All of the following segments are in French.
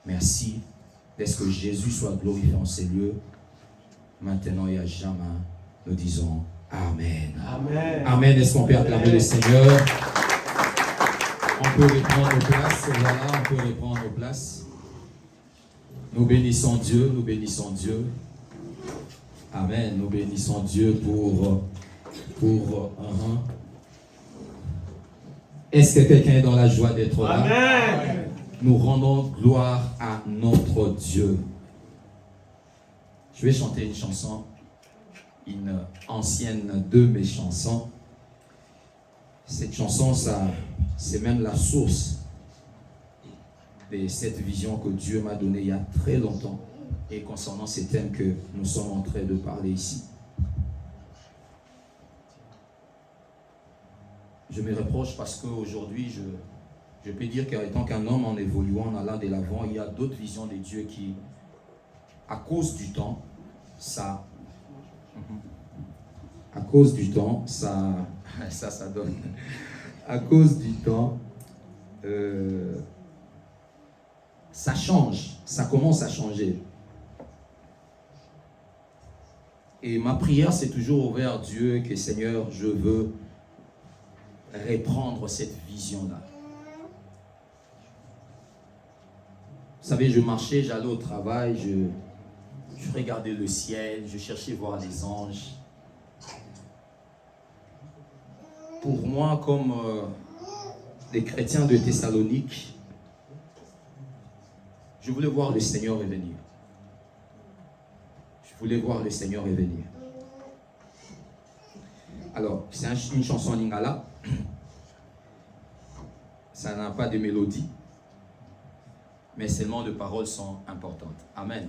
Merci. Laisse que Jésus soit glorifié en ces lieux, maintenant et à jamais. Nous disons Amen. Amen. Amen. Est-ce qu'on peut acclamer le Seigneur? On peut reprendre nos places. Voilà, on peut reprendre nos places. Nous bénissons Dieu, nous bénissons Dieu. Amen. Nous bénissons Dieu pour Est-ce que quelqu'un est dans la joie d'être là? Amen. Nous rendons gloire à notre Dieu. Je vais chanter une chanson, une ancienne de mes chansons. Cette chanson, c'est même la source de cette vision que Dieu m'a donnée il y a très longtemps et concernant ces thèmes que nous sommes en train de parler ici. Je me reproche parce qu'aujourd'hui, je peux dire qu'étant qu'un homme en évoluant, en allant de l'avant, il y a d'autres visions de Dieu qui, à cause du temps, ça donne. À cause du temps, ça change, ça commence à changer. Et ma prière, c'est toujours vers Dieu que Seigneur, je veux reprendre cette vision-là. Vous savez, je marchais, j'allais au travail, je regardais le ciel, je cherchais voir les anges. Pour moi, comme les chrétiens de Thessalonique, je voulais voir le Seigneur revenir. Je voulais voir le Seigneur revenir. Alors, c'est une chanson en lingala. Ça n'a pas de mélodie, mais seulement les paroles sont importantes. Amen.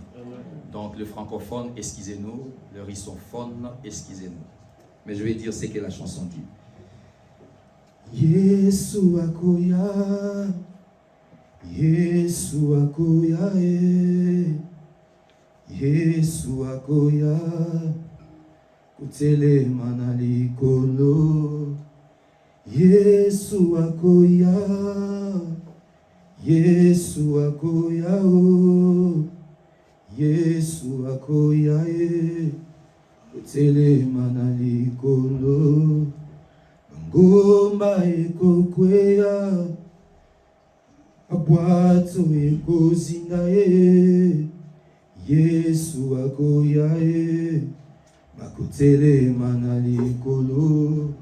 Donc, le francophone, excusez-nous. Le russophone, excusez-nous. Mais je vais dire ce que la chanson dit. Yesu akoya, Yesu akoya, Yesu akoya, kutele manali kolo. Yesu akoya, Yesu akoya, Yesu akoya, kutele manali kolo. Ngomba ekokweya, abwato ekozinga Yesu akoya makutele manali kolo.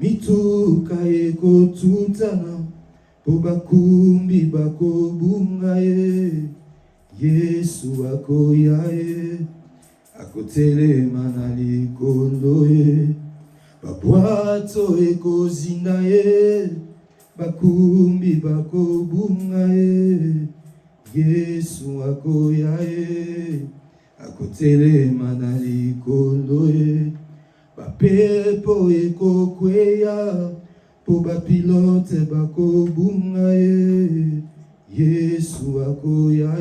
Mituka ekotutana, po bakumbi bakobunga Yesu akoya akutele manali kolo babwato ekozinga bakumbi bakobunga Yesu akoya akutele manali kolo bapepo ekokweya po bapilote bakobunga Yesu akoya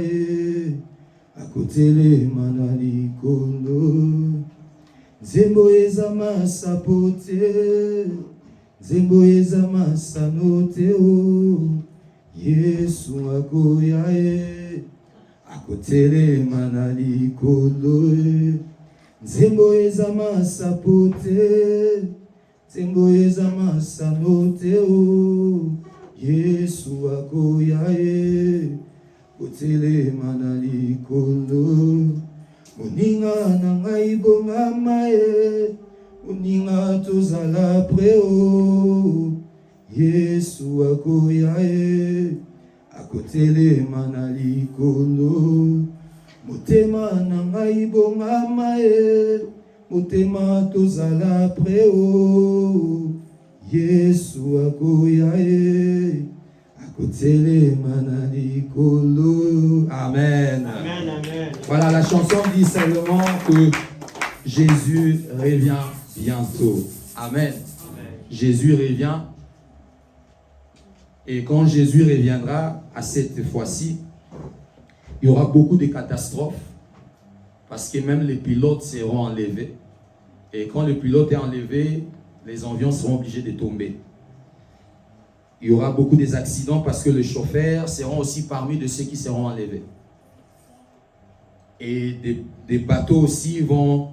akutele manali kolo. Nzembo eza masapote, nzembo eza masanote Yesu akoya akotele manali kolo. Nzembo eza masapote, nzembo eza masanote Yesu akoya akotele manali kolo. Moninga na ngai bongama moninga tozala preo Yesu akoya akotele manali kolo. Motema na ngai bongama motema tozala preo Yesu akoya akotele manali kolo. Amen. Amen, amen. Voilà, la chanson dit seulement que Jésus revient bientôt. Amen. Amen. Jésus revient. Et quand Jésus reviendra, à cette fois-ci, il y aura beaucoup de catastrophes. Parce que même les pilotes seront enlevés. Et quand le pilote est enlevé, les avions seront obligés de tomber. Il y aura beaucoup des accidents parce que les chauffeurs seront aussi parmi de ceux qui seront enlevés. Et des bateaux aussi vont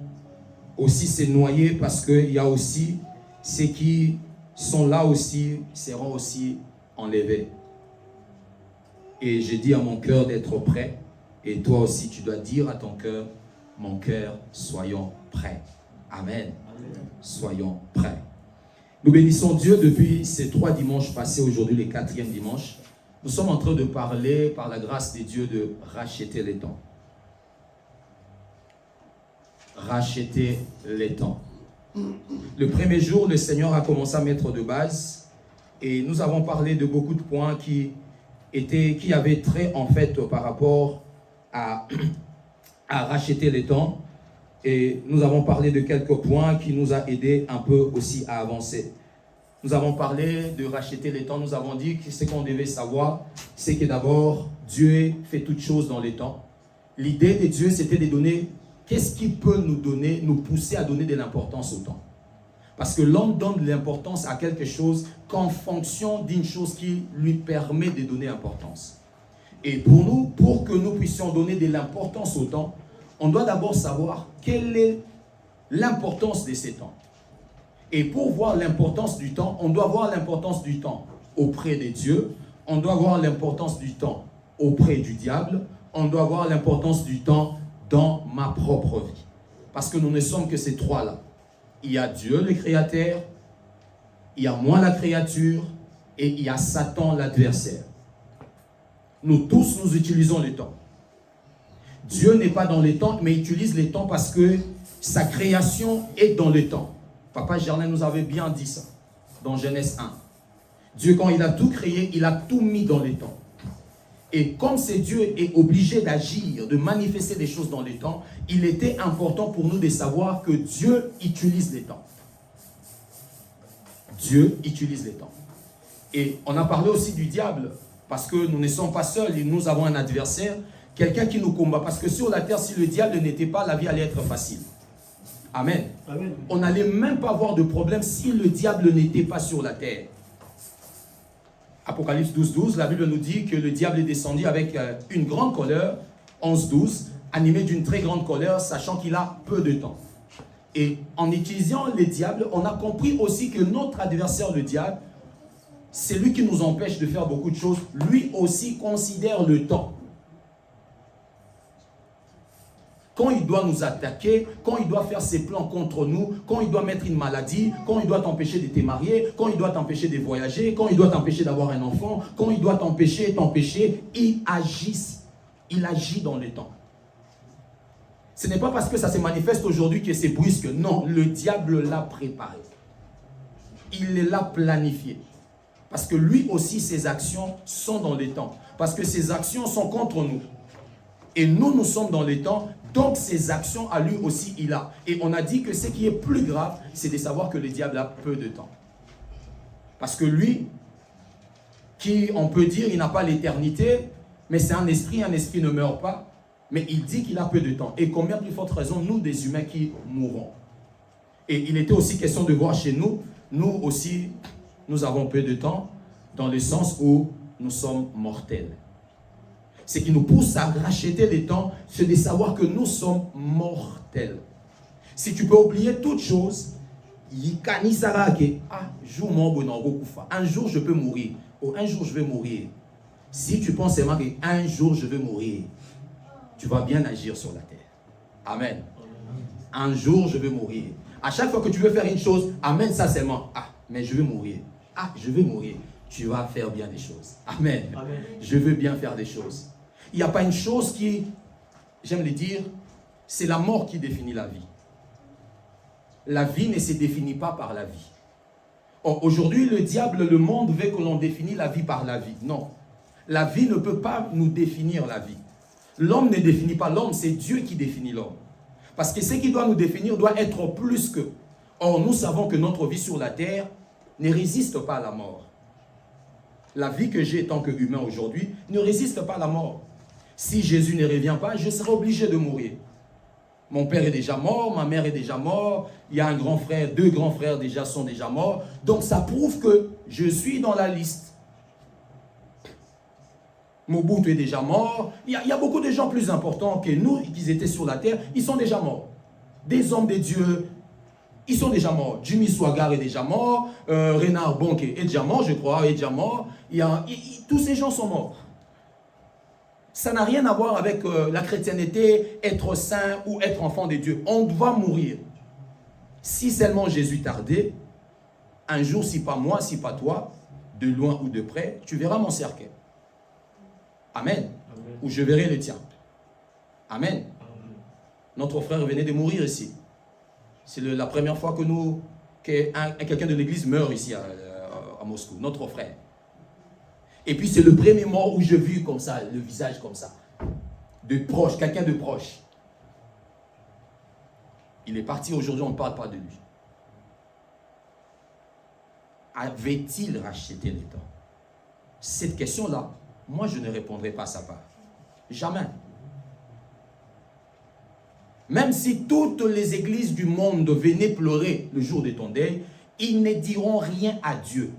aussi se noyer parce qu'il y a aussi ceux qui sont là aussi seront aussi enlevés. Et j'ai dit à mon cœur d'être prêt. Et toi aussi, tu dois dire à ton cœur, mon cœur, soyons prêts. Amen. Amen. Soyons prêts. Nous bénissons Dieu depuis ces 3 dimanches passés, aujourd'hui le 4e dimanche. Nous sommes en train de parler, par la grâce de Dieu, de racheter les temps. Racheter les temps. Le premier jour, le Seigneur a commencé à mettre de base et nous avons parlé de beaucoup de points qui avaient trait en fait par rapport à racheter les temps. Et nous avons parlé de quelques points qui nous a aidés un peu aussi à avancer. Nous avons parlé de racheter les temps. Nous avons dit que ce qu'on devait savoir, c'est que d'abord, Dieu fait toutes choses dans les temps. L'idée de Dieu, c'était de donner, qu'est-ce qui peut nous pousser à donner de l'importance au temps? Parce que l'homme donne de l'importance à quelque chose qu'en fonction d'une chose qui lui permet de donner importance. Et pour que nous puissions donner de l'importance au temps, on doit d'abord savoir quelle est l'importance de ces temps. Et pour voir l'importance du temps, on doit voir l'importance du temps auprès de Dieu, on doit voir l'importance du temps auprès du diable, on doit voir l'importance du temps dans ma propre vie. Parce que nous ne sommes que ces 3-là. Il y a Dieu le créateur, il y a moi la créature, et il y a Satan l'adversaire. Nous tous, nous utilisons le temps. Dieu n'est pas dans les temps, mais utilise les temps parce que sa création est dans le temps. Papa Germain nous avait bien dit ça, dans Genèse 1. Dieu, quand il a tout créé, il a tout mis dans les temps. Et comme c'est Dieu est obligé d'agir, de manifester des choses dans les temps, il était important pour nous de savoir que Dieu utilise les temps. Dieu utilise les temps. Et on a parlé aussi du diable, parce que nous ne sommes pas seuls, et nous avons un adversaire, quelqu'un qui nous combat. Parce que sur la terre, si le diable n'était pas, la vie allait être facile. Amen. Amen. On n'allait même pas avoir de problème si le diable n'était pas sur la terre. Apocalypse 12:12, la Bible nous dit que le diable est descendu avec une grande colère, 11:12, animé d'une très grande colère, sachant qu'il a peu de temps. Et en utilisant le diable, on a compris aussi que notre adversaire, le diable, c'est lui qui nous empêche de faire beaucoup de choses. Lui aussi considère le temps. Quand il doit nous attaquer, quand il doit faire ses plans contre nous, quand il doit mettre une maladie, quand il doit t'empêcher de te marier, quand il doit t'empêcher de voyager, quand il doit t'empêcher d'avoir un enfant, quand il doit t'empêcher, il agit dans le temps. Ce n'est pas parce que ça se manifeste aujourd'hui que c'est brusque. Non, le diable l'a préparé. Il l'a planifié. Parce que lui aussi, ses actions sont dans le temps. Parce que ses actions sont contre nous. Et nous, nous sommes dans le temps. Donc, ses actions, à lui aussi, il a. Et on a dit que ce qui est plus grave, c'est de savoir que le diable a peu de temps. Parce que lui, qui, on peut dire, il n'a pas l'éternité, mais c'est un esprit ne meurt pas. Mais il dit qu'il a peu de temps. Et combien plus forte raison, nous, des humains qui mourrons. Et il était aussi question de voir chez nous, nous aussi, nous avons peu de temps, dans le sens où nous sommes mortels. Ce qui nous pousse à racheter les temps, c'est de savoir que nous sommes mortels. Si tu peux oublier toute chose, un jour je peux mourir, ou un jour je vais mourir. Si tu penses seulement qu'un jour je vais mourir, tu vas bien agir sur la terre. Amen. Un jour je vais mourir. À chaque fois que tu veux faire une chose, amène ça seulement. Ah, mais je vais mourir. Ah, je vais mourir. Tu vas faire bien des choses. Amen. Amen. Je veux bien faire des choses. Il n'y a pas une chose qui, j'aime le dire, c'est la mort qui définit la vie. La vie ne se définit pas par la vie. Or, aujourd'hui, le diable, le monde veut que l'on définisse la vie par la vie. Non. La vie ne peut pas nous définir la vie. L'homme ne définit pas l'homme, c'est Dieu qui définit l'homme. Parce que ce qui doit nous définir doit être plus que. Or, nous savons que notre vie sur la terre ne résiste pas à la mort. La vie que j'ai tant qu'humain aujourd'hui ne résiste pas à la mort. Si Jésus ne revient pas, je serai obligé de mourir. Mon père est déjà mort, ma mère est déjà morte, il y a un grand frère, 2 grands frères déjà sont déjà morts. Donc ça prouve que je suis dans la liste Mobutu est déjà mort. Il y a beaucoup de gens plus importants que nous qui étaient sur la terre. Ils sont déjà morts. Des hommes de Dieu, ils sont déjà morts. Jimmy Swaggart est déjà mort. Renard Bonke est déjà mort, je crois, est déjà mort. Tous ces gens sont morts. Ça n'a rien à voir avec la chrétienté, être saint ou être enfant de Dieu. On va mourir. Si seulement Jésus tardait, un jour, si pas moi, si pas toi, de loin ou de près, tu verras mon cercueil. Amen. Amen. Ou je verrai le tien. Amen. Amen. Notre frère venait de mourir ici. C'est la première fois que quelqu'un de l'église meurt ici à Moscou. Notre frère. Et puis c'est le premier mort où j'ai vu comme ça, le visage comme ça. De proche, quelqu'un de proche. Il est parti aujourd'hui, on ne parle pas de lui. Avait-il racheté les temps? Cette question-là, moi, je ne répondrai pas à sa part. Jamais. Même si toutes les églises du monde venaient pleurer le jour de ton deuil, ils ne diront rien à Dieu.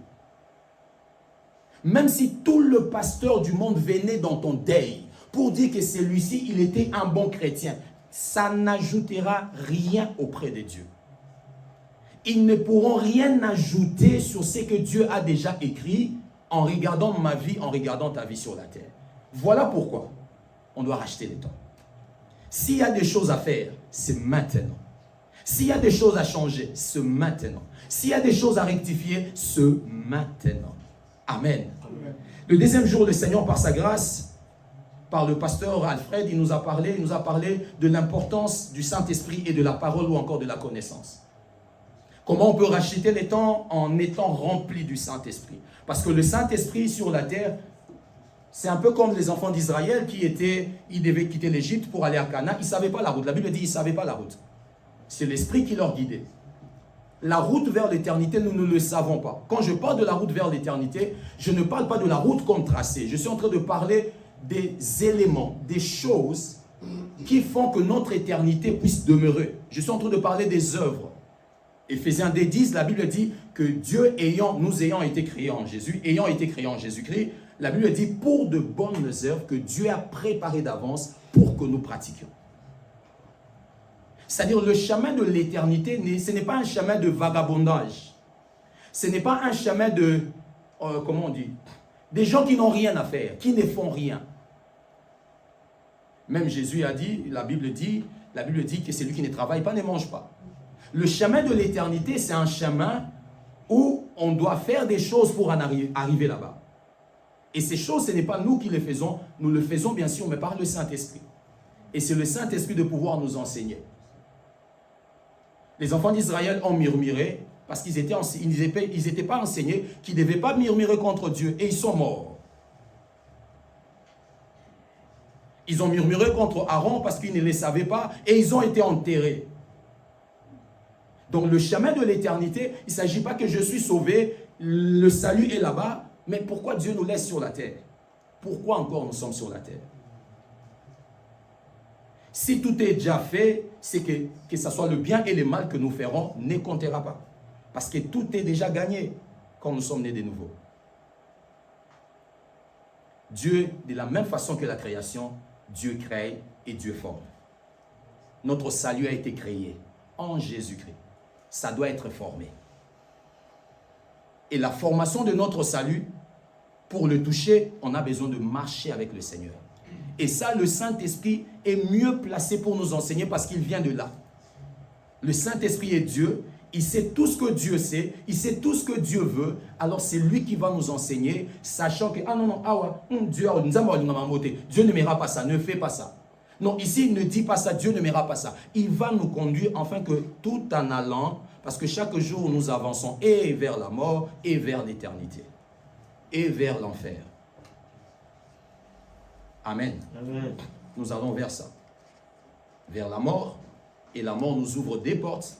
Même si tout le pasteur du monde venait dans ton deuil pour dire que celui-ci, il était un bon chrétien, ça n'ajoutera rien auprès de Dieu. Ils ne pourront rien ajouter sur ce que Dieu a déjà écrit en regardant ma vie, en regardant ta vie sur la terre. Voilà pourquoi on doit racheter le temps. S'il y a des choses à faire, c'est maintenant. S'il y a des choses à changer, c'est maintenant. S'il y a des choses à rectifier, c'est maintenant. Amen. Amen. Le deuxième jour, le Seigneur, par sa grâce, par le pasteur Alfred, il nous a parlé de l'importance du Saint-Esprit et de la parole ou encore de la connaissance. Comment on peut racheter les temps en étant rempli du Saint-Esprit? Parce que le Saint-Esprit sur la terre, c'est un peu comme les enfants d'Israël ils devaient quitter l'Égypte pour aller à Canaan. Ils ne savaient pas la route. La Bible dit qu'ils ne savaient pas la route. C'est l'Esprit qui leur guidait. La route vers l'éternité, nous ne le savons pas. Quand je parle de la route vers l'éternité, je ne parle pas de la route comme tracée. Je suis en train de parler des éléments, des choses qui font que notre éternité puisse demeurer. Je suis en train de parler des œuvres. Éphésiens 10, la Bible dit que Dieu nous ayant été créés en Jésus, ayant été créés en Jésus-Christ, la Bible dit pour de bonnes œuvres que Dieu a préparées d'avance pour que nous pratiquions. C'est-à-dire le chemin de l'éternité, ce n'est pas un chemin de vagabondage. Ce n'est pas un chemin de, comment on dit, des gens qui n'ont rien à faire, qui ne font rien. Même Jésus a dit, la Bible dit que celui qui ne travaille pas ne mange pas. Le chemin de l'éternité, c'est un chemin où on doit faire des choses pour en arriver là-bas. Et ces choses, ce n'est pas nous qui les faisons. Nous le faisons bien sûr, mais par le Saint-Esprit. Et c'est le Saint-Esprit de pouvoir nous enseigner. Les enfants d'Israël ont murmuré parce qu'ils n'étaient pas enseignés, qu'ils ne devaient pas murmurer contre Dieu. Et ils sont morts. Ils ont murmuré contre Aaron parce qu'ils ne les savaient pas et ils ont été enterrés. Donc le chemin de l'éternité, il ne s'agit pas que je suis sauvé, le salut est là-bas, mais pourquoi Dieu nous laisse sur la terre? Pourquoi encore nous sommes sur la terre? Si tout est déjà fait, c'est que ce soit le bien et le mal que nous ferons ne comptera pas. Parce que tout est déjà gagné quand nous sommes nés de nouveau. Dieu, de la même façon que la création, Dieu crée et Dieu forme. Notre salut a été créé en Jésus-Christ. Ça doit être formé. Et la formation de notre salut, pour le toucher, on a besoin de marcher avec le Seigneur. Et ça, le Saint-Esprit est mieux placé pour nous enseigner parce qu'il vient de là. Le Saint-Esprit est Dieu, il sait tout ce que Dieu sait, il sait tout ce que Dieu veut, alors c'est lui qui va nous enseigner, sachant que, Dieu n'aimera pas ça, ne fais pas ça. Non, ici, ne dis pas ça, Dieu n'aimera pas ça. Il va nous conduire afin que tout en allant, parce que chaque jour nous avançons et vers la mort et vers l'éternité, et vers l'enfer. Amen. Amen. Nous allons vers ça, vers la mort, et la mort nous ouvre des portes,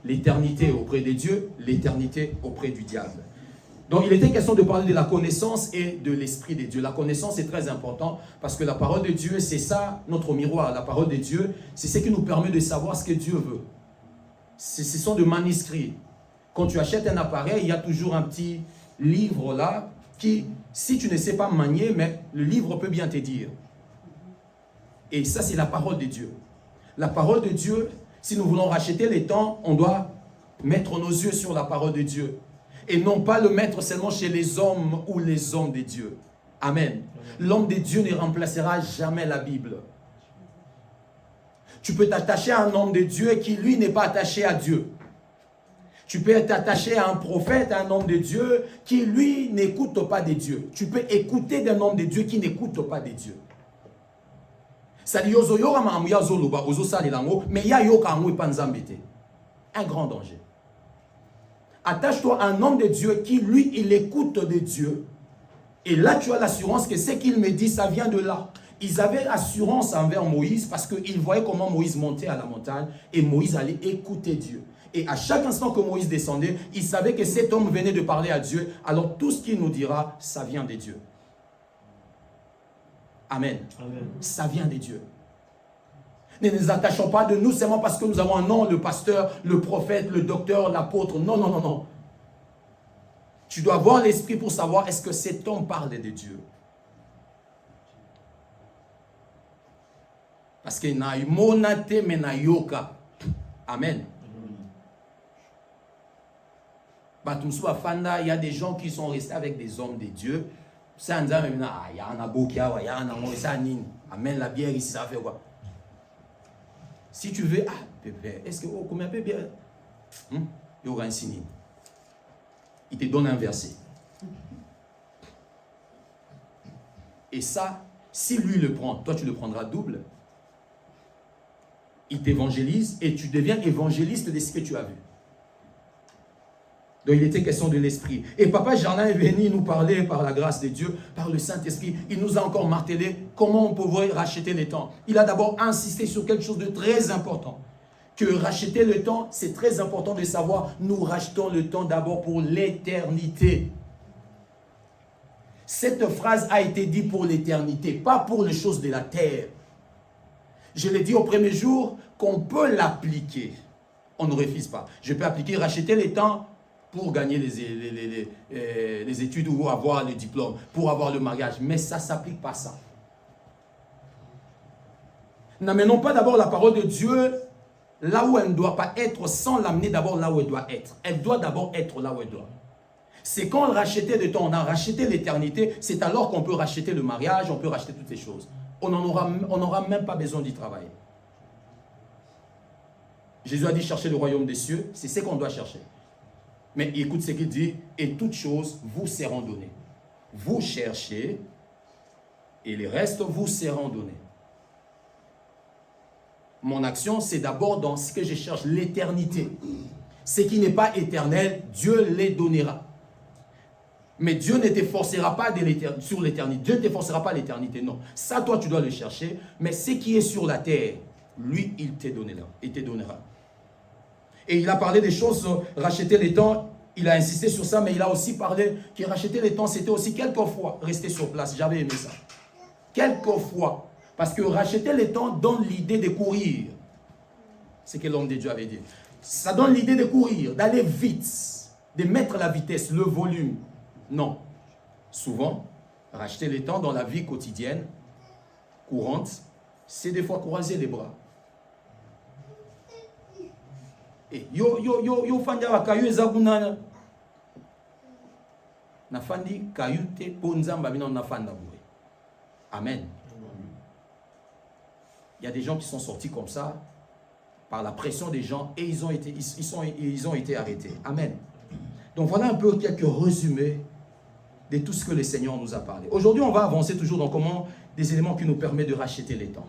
l'éternité auprès de Dieu, l'éternité auprès du diable. Donc il était question de parler de la connaissance et de l'Esprit de Dieu. La connaissance est très important parce que la parole de Dieu, c'est ça notre miroir. La parole de Dieu, c'est ce qui nous permet de savoir ce que Dieu veut. Ce sont des manuscrits. Quand tu achètes un appareil, il y a toujours un petit livre là qui Si tu ne sais pas manier, mais le livre peut bien te dire. Et ça, c'est la parole de Dieu. La parole de Dieu, si nous voulons racheter les temps, on doit mettre nos yeux sur la parole de Dieu. Et non pas le mettre seulement chez les hommes ou les hommes de Dieu. Amen. L'homme de Dieu ne remplacera jamais la Bible. Tu peux t'attacher à un homme de Dieu qui, lui, n'est pas attaché à Dieu. Tu peux t'attacher à un prophète, à un homme de Dieu qui, lui, n'écoute pas de Dieu. Tu peux écouter d'un homme de Dieu qui n'écoute pas de Dieu. Mais il y a un grand danger. Attache-toi à un homme de Dieu qui, lui, il écoute de Dieu. Et là, tu as l'assurance que ce qu'il me dit, ça vient de là. Ils avaient assurance envers Moïse parce qu'ils voyaient comment Moïse montait à la montagne et Moïse allait écouter Dieu. Et à chaque instant que Moïse descendait, ils savaient que cet homme venait de parler à Dieu. Alors tout ce qu'il nous dira, ça vient de Dieu. Amen. Amen. Ça vient de Dieu. Ne nous attachons pas de nous seulement parce que nous avons un nom, le pasteur, le prophète, le docteur, l'apôtre. Non, non, non, non. Tu dois avoir l'esprit pour savoir est-ce que cet homme parle de Dieu. Parce que na monate menayoka. Amen. Il y a des gens qui sont restés avec des hommes de Dieu. Amen, la bière ici, ça fait quoi? Si tu veux, est-ce que combien de bière? Il y aura un signe. Il te donne un verset. Et ça, si lui le prend, toi tu le prendras double. Il t'évangélise et tu deviens évangéliste de ce que tu as vu. Donc il était question de l'esprit. Et Papa Jardin est venu nous parler par la grâce de Dieu, par le Saint-Esprit. Il nous a encore martelé comment on pouvait racheter les temps. Il a d'abord insisté sur quelque chose de très important. Que racheter le temps, c'est très important de savoir, nous rachetons le temps d'abord pour l'éternité. Cette phrase a été dite pour l'éternité, pas pour les choses de la terre. Je l'ai dit au premier jour qu'on peut l'appliquer. On ne refuse pas. Je peux appliquer, racheter les temps pour gagner les études ou avoir le diplôme, pour avoir le mariage. Mais ça ne s'applique pas ça. N'amenons pas d'abord la parole de Dieu là où elle ne doit pas être sans l'amener d'abord là où elle doit être. Elle doit d'abord être là où elle doit. C'est quand on rachetait le temps, on a racheté l'éternité, c'est alors qu'on peut racheter le mariage, on peut racheter toutes ces choses. On n'aura même pas besoin d'y travailler. Jésus a dit chercher le royaume des cieux, c'est ce qu'on doit chercher. Mais écoute ce qu'il dit, et toutes choses vous seront données. Vous cherchez, et les restes vous seront donnés. Mon action, c'est d'abord dans ce que je cherche, l'éternité. Ce qui n'est pas éternel, Dieu les donnera. Mais Dieu ne te forcera pas sur l'éternité. Dieu ne te forcera pas l'éternité, non. Ça, toi, tu dois le chercher. Mais ce qui est sur la terre, lui, il te donnera. Et il a parlé des choses, racheter les temps. Il a insisté sur ça, mais il a aussi parlé que racheter les temps, c'était aussi quelquefois rester sur place. J'avais aimé ça. Quelquefois. Parce que racheter les temps donne l'idée de courir. C'est ce que l'homme de Dieu avait dit. Ça donne l'idée de courir, d'aller vite, de mettre la vitesse, le volume. Non. Souvent, racheter les temps dans la vie quotidienne, courante, c'est des fois croiser les bras. Et yo fandi abakayo ezakunana. Na fandi kayute ponzamba bina na fanda boue. Amen. Il y a des gens qui sont sortis comme ça par la pression des gens et ils ont été arrêtés. Amen. Donc voilà un peu quelques résumés de tout ce que le Seigneur nous a parlé. Aujourd'hui, on va avancer toujours dans comment des éléments qui nous permettent de racheter les temps.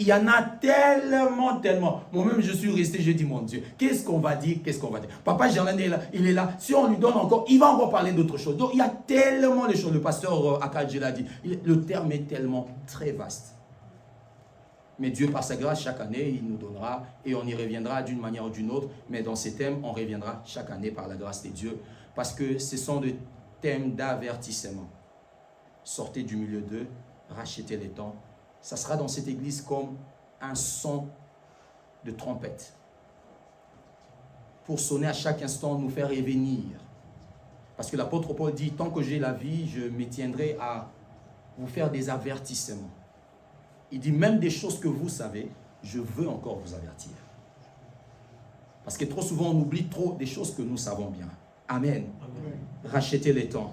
Il y en a tellement, tellement. Moi-même, je suis resté, je dis, mon Dieu, qu'est-ce qu'on va dire, qu'est-ce qu'on va dire. Papa Germain est là, il est là. Si on lui donne encore, il va encore parler d'autres choses. Donc, il y a tellement de choses. Le pasteur Akadji l'a dit. Le terme est tellement très vaste. Mais Dieu, par sa grâce, chaque année, il nous donnera et on y reviendra d'une manière ou d'une autre. Mais dans ces thèmes, on reviendra chaque année par la grâce de Dieu. Parce que ce sont des thèmes d'avertissement. Sortez du milieu d'eux, rachetez les temps. Ça sera dans cette église comme un son de trompette. Pour sonner à chaque instant, nous faire revenir. Parce que l'apôtre Paul dit, tant que j'ai la vie, je me tiendrai à vous faire des avertissements. Il dit, même des choses que vous savez, je veux encore vous avertir. Parce que trop souvent, on oublie trop des choses que nous savons bien. Amen. Amen. Racheter les temps.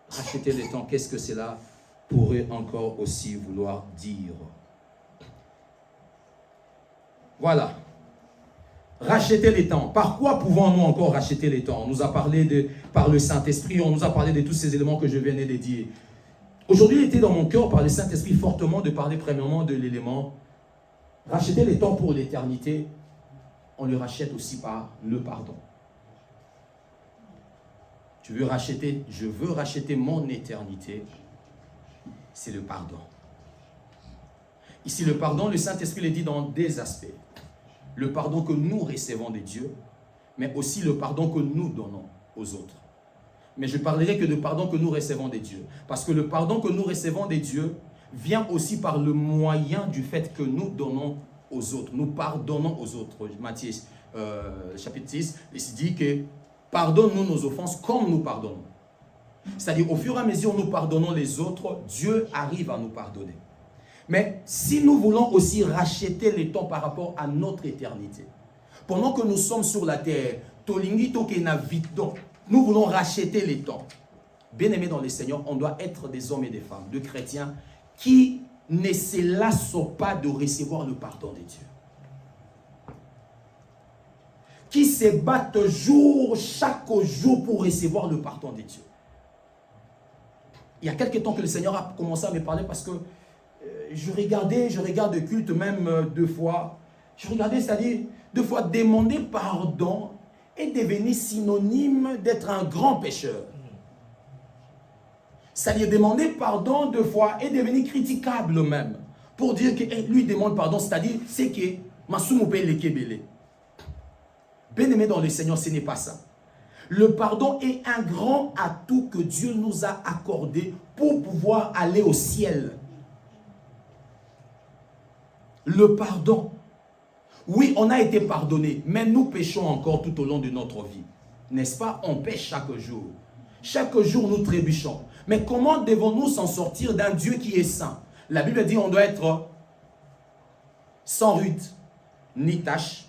Racheter les temps, qu'est-ce que cela pourrait encore aussi vouloir dire? Voilà. Racheter les temps. Par quoi pouvons-nous encore racheter les temps? On nous a parlé par le Saint-Esprit, on nous a parlé de tous ces éléments que je viens de dire. Aujourd'hui, il était dans mon cœur par le Saint-Esprit fortement de parler premièrement de l'élément racheter les temps pour l'éternité. On le rachète aussi par le pardon. Tu veux racheter, je veux racheter mon éternité. C'est le pardon. Ici, le pardon, le Saint-Esprit le dit dans des aspects. Le pardon que nous recevons de Dieu, mais aussi le pardon que nous donnons aux autres. Mais je parlerai que de pardon que nous recevons de Dieu. Parce que le pardon que nous recevons de Dieu vient aussi par le moyen du fait que nous donnons aux autres. Nous pardonnons aux autres. Matthieu chapitre 6, il dit que pardonne-nous nos offenses comme nous pardonnons. C'est-à-dire au fur et à mesure nous pardonnons les autres, Dieu arrive à nous pardonner. Mais si nous voulons aussi racheter les temps par rapport à notre éternité, pendant que nous sommes sur la terre, nous voulons racheter les temps. Bien-aimés dans le Seigneur, on doit être des hommes et des femmes, de chrétiens, qui ne se lassent pas de recevoir le pardon de Dieu. Qui se battent chaque jour pour recevoir le pardon de Dieu. Il y a quelques temps que le Seigneur a commencé à me parler parce que je regarde le culte même 2 fois. Je regardais, c'est-à-dire 2 fois demander pardon est devenu synonyme d'être un grand pécheur. C'est-à-dire demander pardon 2 fois est devenu critiquable même. Pour dire que lui demande pardon, c'est-à-dire c'est que Masumupe le Kebele. Bien-aimé dans le Seigneur, ce n'est pas ça. Le pardon est un grand atout que Dieu nous a accordé pour pouvoir aller au ciel. Le pardon. Oui, on a été pardonné, mais nous péchons encore tout au long de notre vie. N'est-ce pas? On pêche chaque jour. Chaque jour, nous trébuchons. Mais comment devons-nous s'en sortir d'un Dieu qui est saint? La Bible dit qu'on doit être sans rute, ni tache,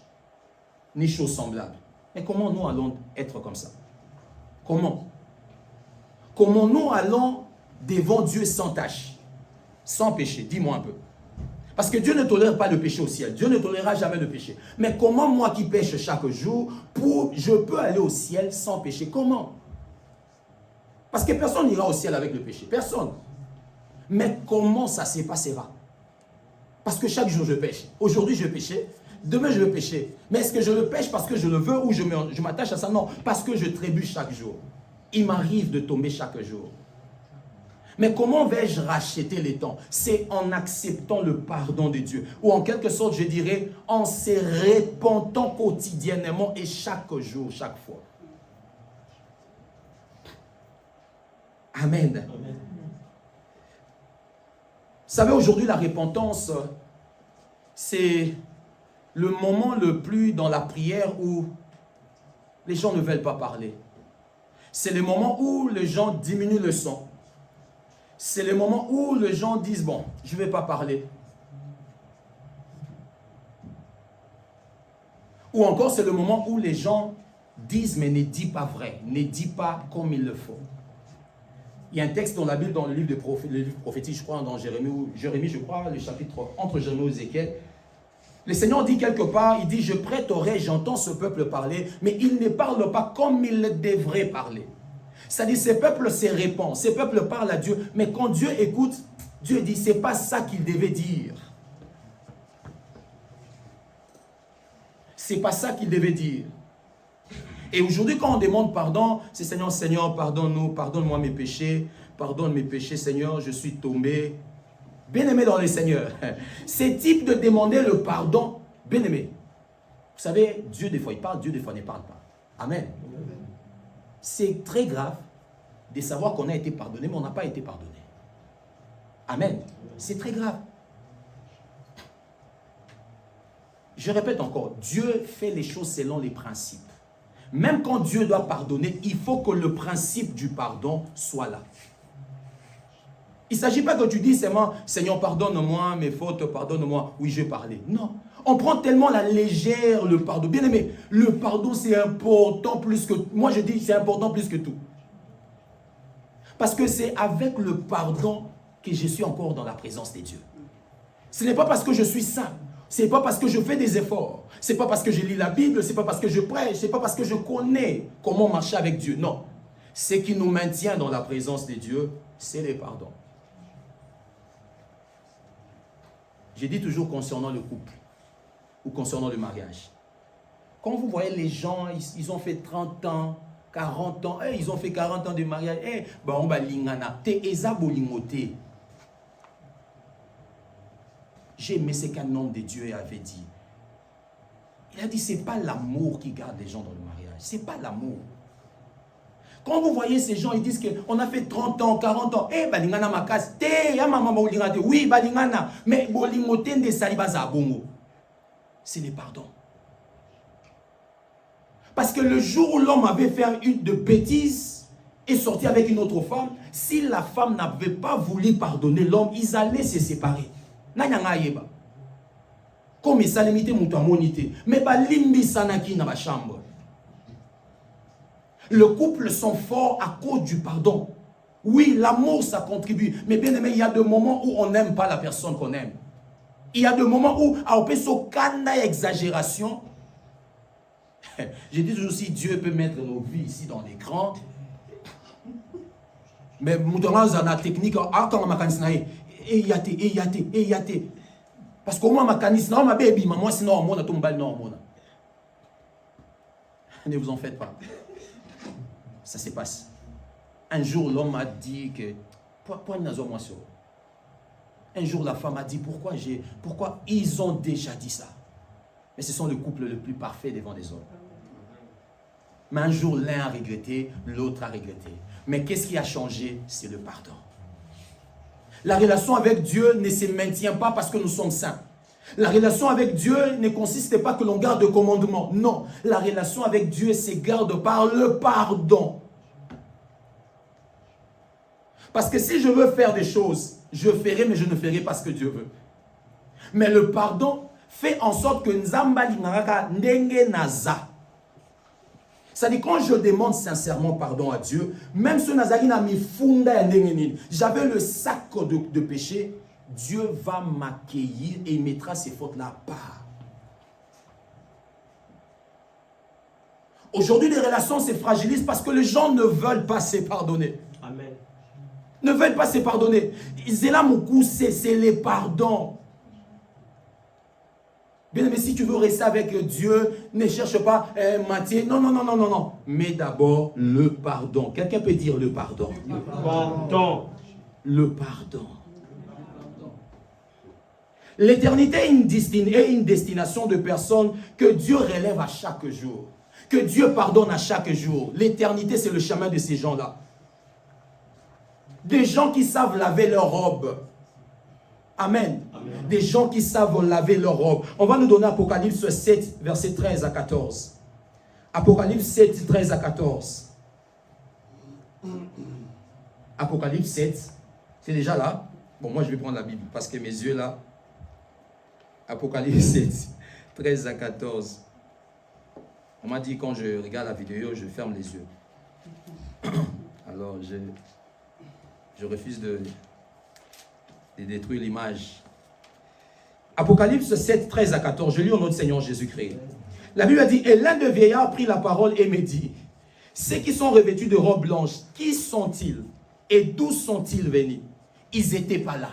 ni chose semblable. Mais comment nous allons être comme ça? Comment? Comment nous allons devant Dieu sans tache, sans péché? Dis-moi un peu. Parce que Dieu ne tolère pas le péché au ciel. Dieu ne tolérera jamais le péché. Mais comment moi qui pêche chaque jour, je peux aller au ciel sans péché? Comment? Parce que personne n'ira au ciel avec le péché. Personne. Mais comment ça se passera? Parce que chaque jour je pêche. Aujourd'hui je péchais. Demain je vais pécher. Mais est-ce que je le pêche parce que je le veux ou je m'attache à ça? Non. Parce que je trébuche chaque jour. Il m'arrive de tomber chaque jour. Mais comment vais-je racheter les temps? C'est en acceptant le pardon de Dieu. Ou en quelque sorte, je dirais, en se repentant quotidiennement et chaque jour, chaque fois. Amen. Amen. Vous savez, aujourd'hui, la repentance, c'est le moment le plus dans la prière où les gens ne veulent pas parler. C'est le moment où les gens diminuent le son. C'est le moment où les gens disent, bon, je ne vais pas parler. Ou encore, c'est le moment où les gens disent, mais ne dis pas vrai, ne dis pas comme il le faut. Il y a un texte dans la Bible, dans le livre prophétique, je crois, dans Jérémie, je crois, le chapitre entre Jérémie et Ézéchiel. Le Seigneur dit quelque part, il dit, je prête oreille, j'entends ce peuple parler, mais il ne parle pas comme il devrait parler. C'est-à-dire, ces peuples se répandent, ces peuples parlent à Dieu, mais quand Dieu écoute, Dieu dit, c'est pas ça qu'il devait dire. C'est pas ça qu'il devait dire. Et aujourd'hui, quand on demande pardon, c'est Seigneur, Seigneur, pardonne-nous, pardonne-moi mes péchés, pardonne mes péchés, Seigneur, je suis tombé. Bien-aimé dans le Seigneur, ce type de demander le pardon, bien-aimé, vous savez, Dieu des fois il parle, Dieu des fois ne parle pas. Amen. C'est très grave de savoir qu'on a été pardonné, mais on n'a pas été pardonné. Amen. C'est très grave. Je répète encore, Dieu fait les choses selon les principes. Même quand Dieu doit pardonner, il faut que le principe du pardon soit là. Il ne s'agit pas que tu dis seulement, Seigneur, pardonne-moi mes fautes, pardonne-moi. Oui, je vais parler. Non. On prend tellement la légère le pardon. Bien aimé, le pardon c'est important plus que... Moi je dis c'est important plus que tout. Parce que c'est avec le pardon que je suis encore dans la présence de Dieu. Ce n'est pas parce que je suis saint. Ce n'est pas parce que je fais des efforts. Ce n'est pas parce que je lis la Bible. Ce n'est pas parce que je prêche. Ce n'est pas parce que je connais comment marcher avec Dieu. Non. Ce qui nous maintient dans la présence de Dieu, c'est le pardon. Je dis toujours concernant le couple ou concernant le mariage. Quand vous voyez les gens, ils ont fait 30 ans, 40 ans, ils ont fait 40 ans de mariage, on va lingana, te eza bolingote. J'ai aimé ce qu'un homme de Dieu avait dit. Il a dit, c'est pas l'amour qui garde les gens dans le mariage. C'est pas l'amour. Quand vous voyez ces gens, ils disent qu'on a fait 30 ans, 40 ans. Balingana makas. Ya maman bolingate. Oui, balingana. Mais bolingote de salibaza bongo. C'est le pardon. Parce que le jour où l'homme avait fait une de bêtises et sorti avec une autre femme, si la femme n'avait pas voulu pardonner l'homme, ils allaient se séparer. Comme ça limité mutu amonité, mais ba limbi sanaki na ba chambre. Le couple sont forts à cause du pardon. Oui, l'amour ça contribue, mais bien aimé, il y a des moments où on n'aime pas la personne qu'on aime. Il y a des moments où à opeso kana exagération. Je dis toujours si Dieu peut mettre nos vies ici dans l'écran. Mais mutuellement dans la technique quand ma kanisna yate. Parce qu'au moins ma kanisna ma baby moi sinon on a tout mbal non on. Ne vous en faites pas. Ça se passe. Un jour l'homme a dit que un jour la femme a dit pourquoi ils ont déjà dit ça. Mais ce sont le couple le plus parfait devant les hommes. Mais un jour l'un a regretté, l'autre a regretté. Mais qu'est-ce qui a changé? C'est le pardon. La relation avec Dieu ne se maintient pas parce que nous sommes saints. La relation avec Dieu ne consiste pas que l'on garde le commandement. Non, la relation avec Dieu se garde par le pardon. Parce que si je veux faire des choses, je ferai, mais je ne ferai pas ce que Dieu veut. Mais le pardon fait en sorte que Nzambali Naraka Ndenge Naza. C'est-à-dire quand je demande sincèrement pardon à Dieu, même si Nazarina mi funda j'avais le sac de péché, Dieu va m'accueillir et il mettra ces fautes-là à part. Aujourd'hui, les relations se fragilisent parce que les gens ne veulent pas se pardonner. Amen. Ne veulent pas se pardonner. C'est les pardons. Bien aimé, si tu veux rester avec Dieu, ne cherche pas Matthieu. Non. Mais d'abord, le pardon. Quelqu'un peut dire le pardon. Le pardon. Le pardon. L'éternité est une destination de personnes que Dieu relève à chaque jour. Que Dieu pardonne à chaque jour. L'éternité, c'est le chemin de ces gens-là. Des gens qui savent laver leur robe. Amen. Amen. Des gens qui savent laver leur robe. On va nous donner Apocalypse 7, versets 13 à 14. Apocalypse 7, 13 à 14. Apocalypse 7, c'est déjà là. Bon, moi je vais prendre la Bible parce que mes yeux là. Apocalypse 7, 13 à 14. On m'a dit quand je regarde la vidéo, je ferme les yeux. Alors je refuse de détruire l'image. Apocalypse 7, 13 à 14. Je lis au nom de Seigneur Jésus-Christ. La Bible a dit, et l'un des vieillards prit la parole et me dit, ceux qui sont revêtus de robes blanches, qui sont-ils et d'où sont-ils venus? Ils n'étaient pas là.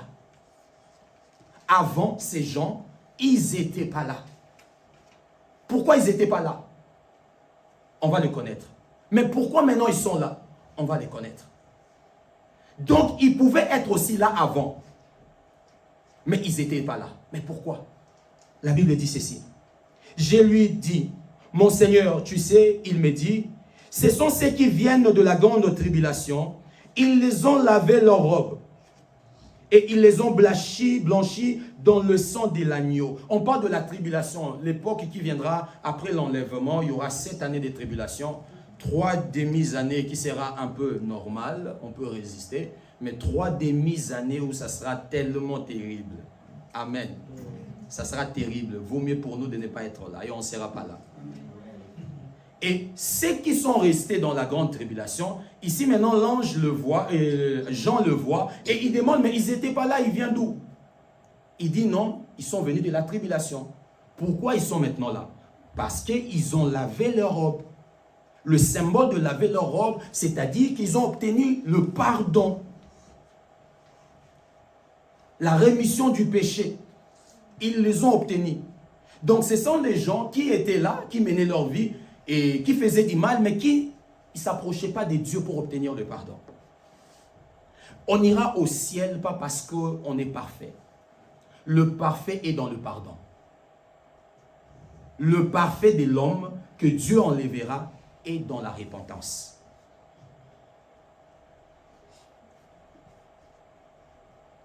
Avant, ces gens, ils n'étaient pas là. Pourquoi ils n'étaient pas là? On va les connaître. Mais pourquoi maintenant ils sont là? On va les connaître. Donc, ils pouvaient être aussi là avant. Mais ils n'étaient pas là. Mais pourquoi? La Bible dit ceci. Je lui dis, mon Seigneur, tu sais, il me dit, ce sont ceux qui viennent de la grande tribulation. Ils les ont lavé leurs robes. Et ils les ont blanchis dans le sang de l'agneau. On parle de la tribulation, l'époque qui viendra après l'enlèvement. Il y aura 7 années de tribulation, 3 demi-années qui sera un peu normal, on peut résister, mais 3 demi-années où ça sera tellement terrible. Amen. Ça sera terrible. Vaut mieux pour nous de ne pas être là et on ne sera pas là. Et ceux qui sont restés dans la grande tribulation, ici maintenant l'ange le voit, Jean le voit, et il demande, mais ils n'étaient pas là, ils viennent d'où? Il dit non, ils sont venus de la tribulation. Pourquoi ils sont maintenant là? Parce qu'ils ont lavé leur robe. Le symbole de laver leur robe, c'est-à-dire qu'ils ont obtenu le pardon, la rémission du péché. Ils les ont obtenus. Donc ce sont des gens qui étaient là, qui menaient leur vie, et qui faisaient du mal, mais qui ne s'approchaient pas de Dieu pour obtenir le pardon. On ira au ciel pas parce qu'on est parfait. Le parfait est dans le pardon. Le parfait de l'homme que Dieu enlèvera est dans la repentance.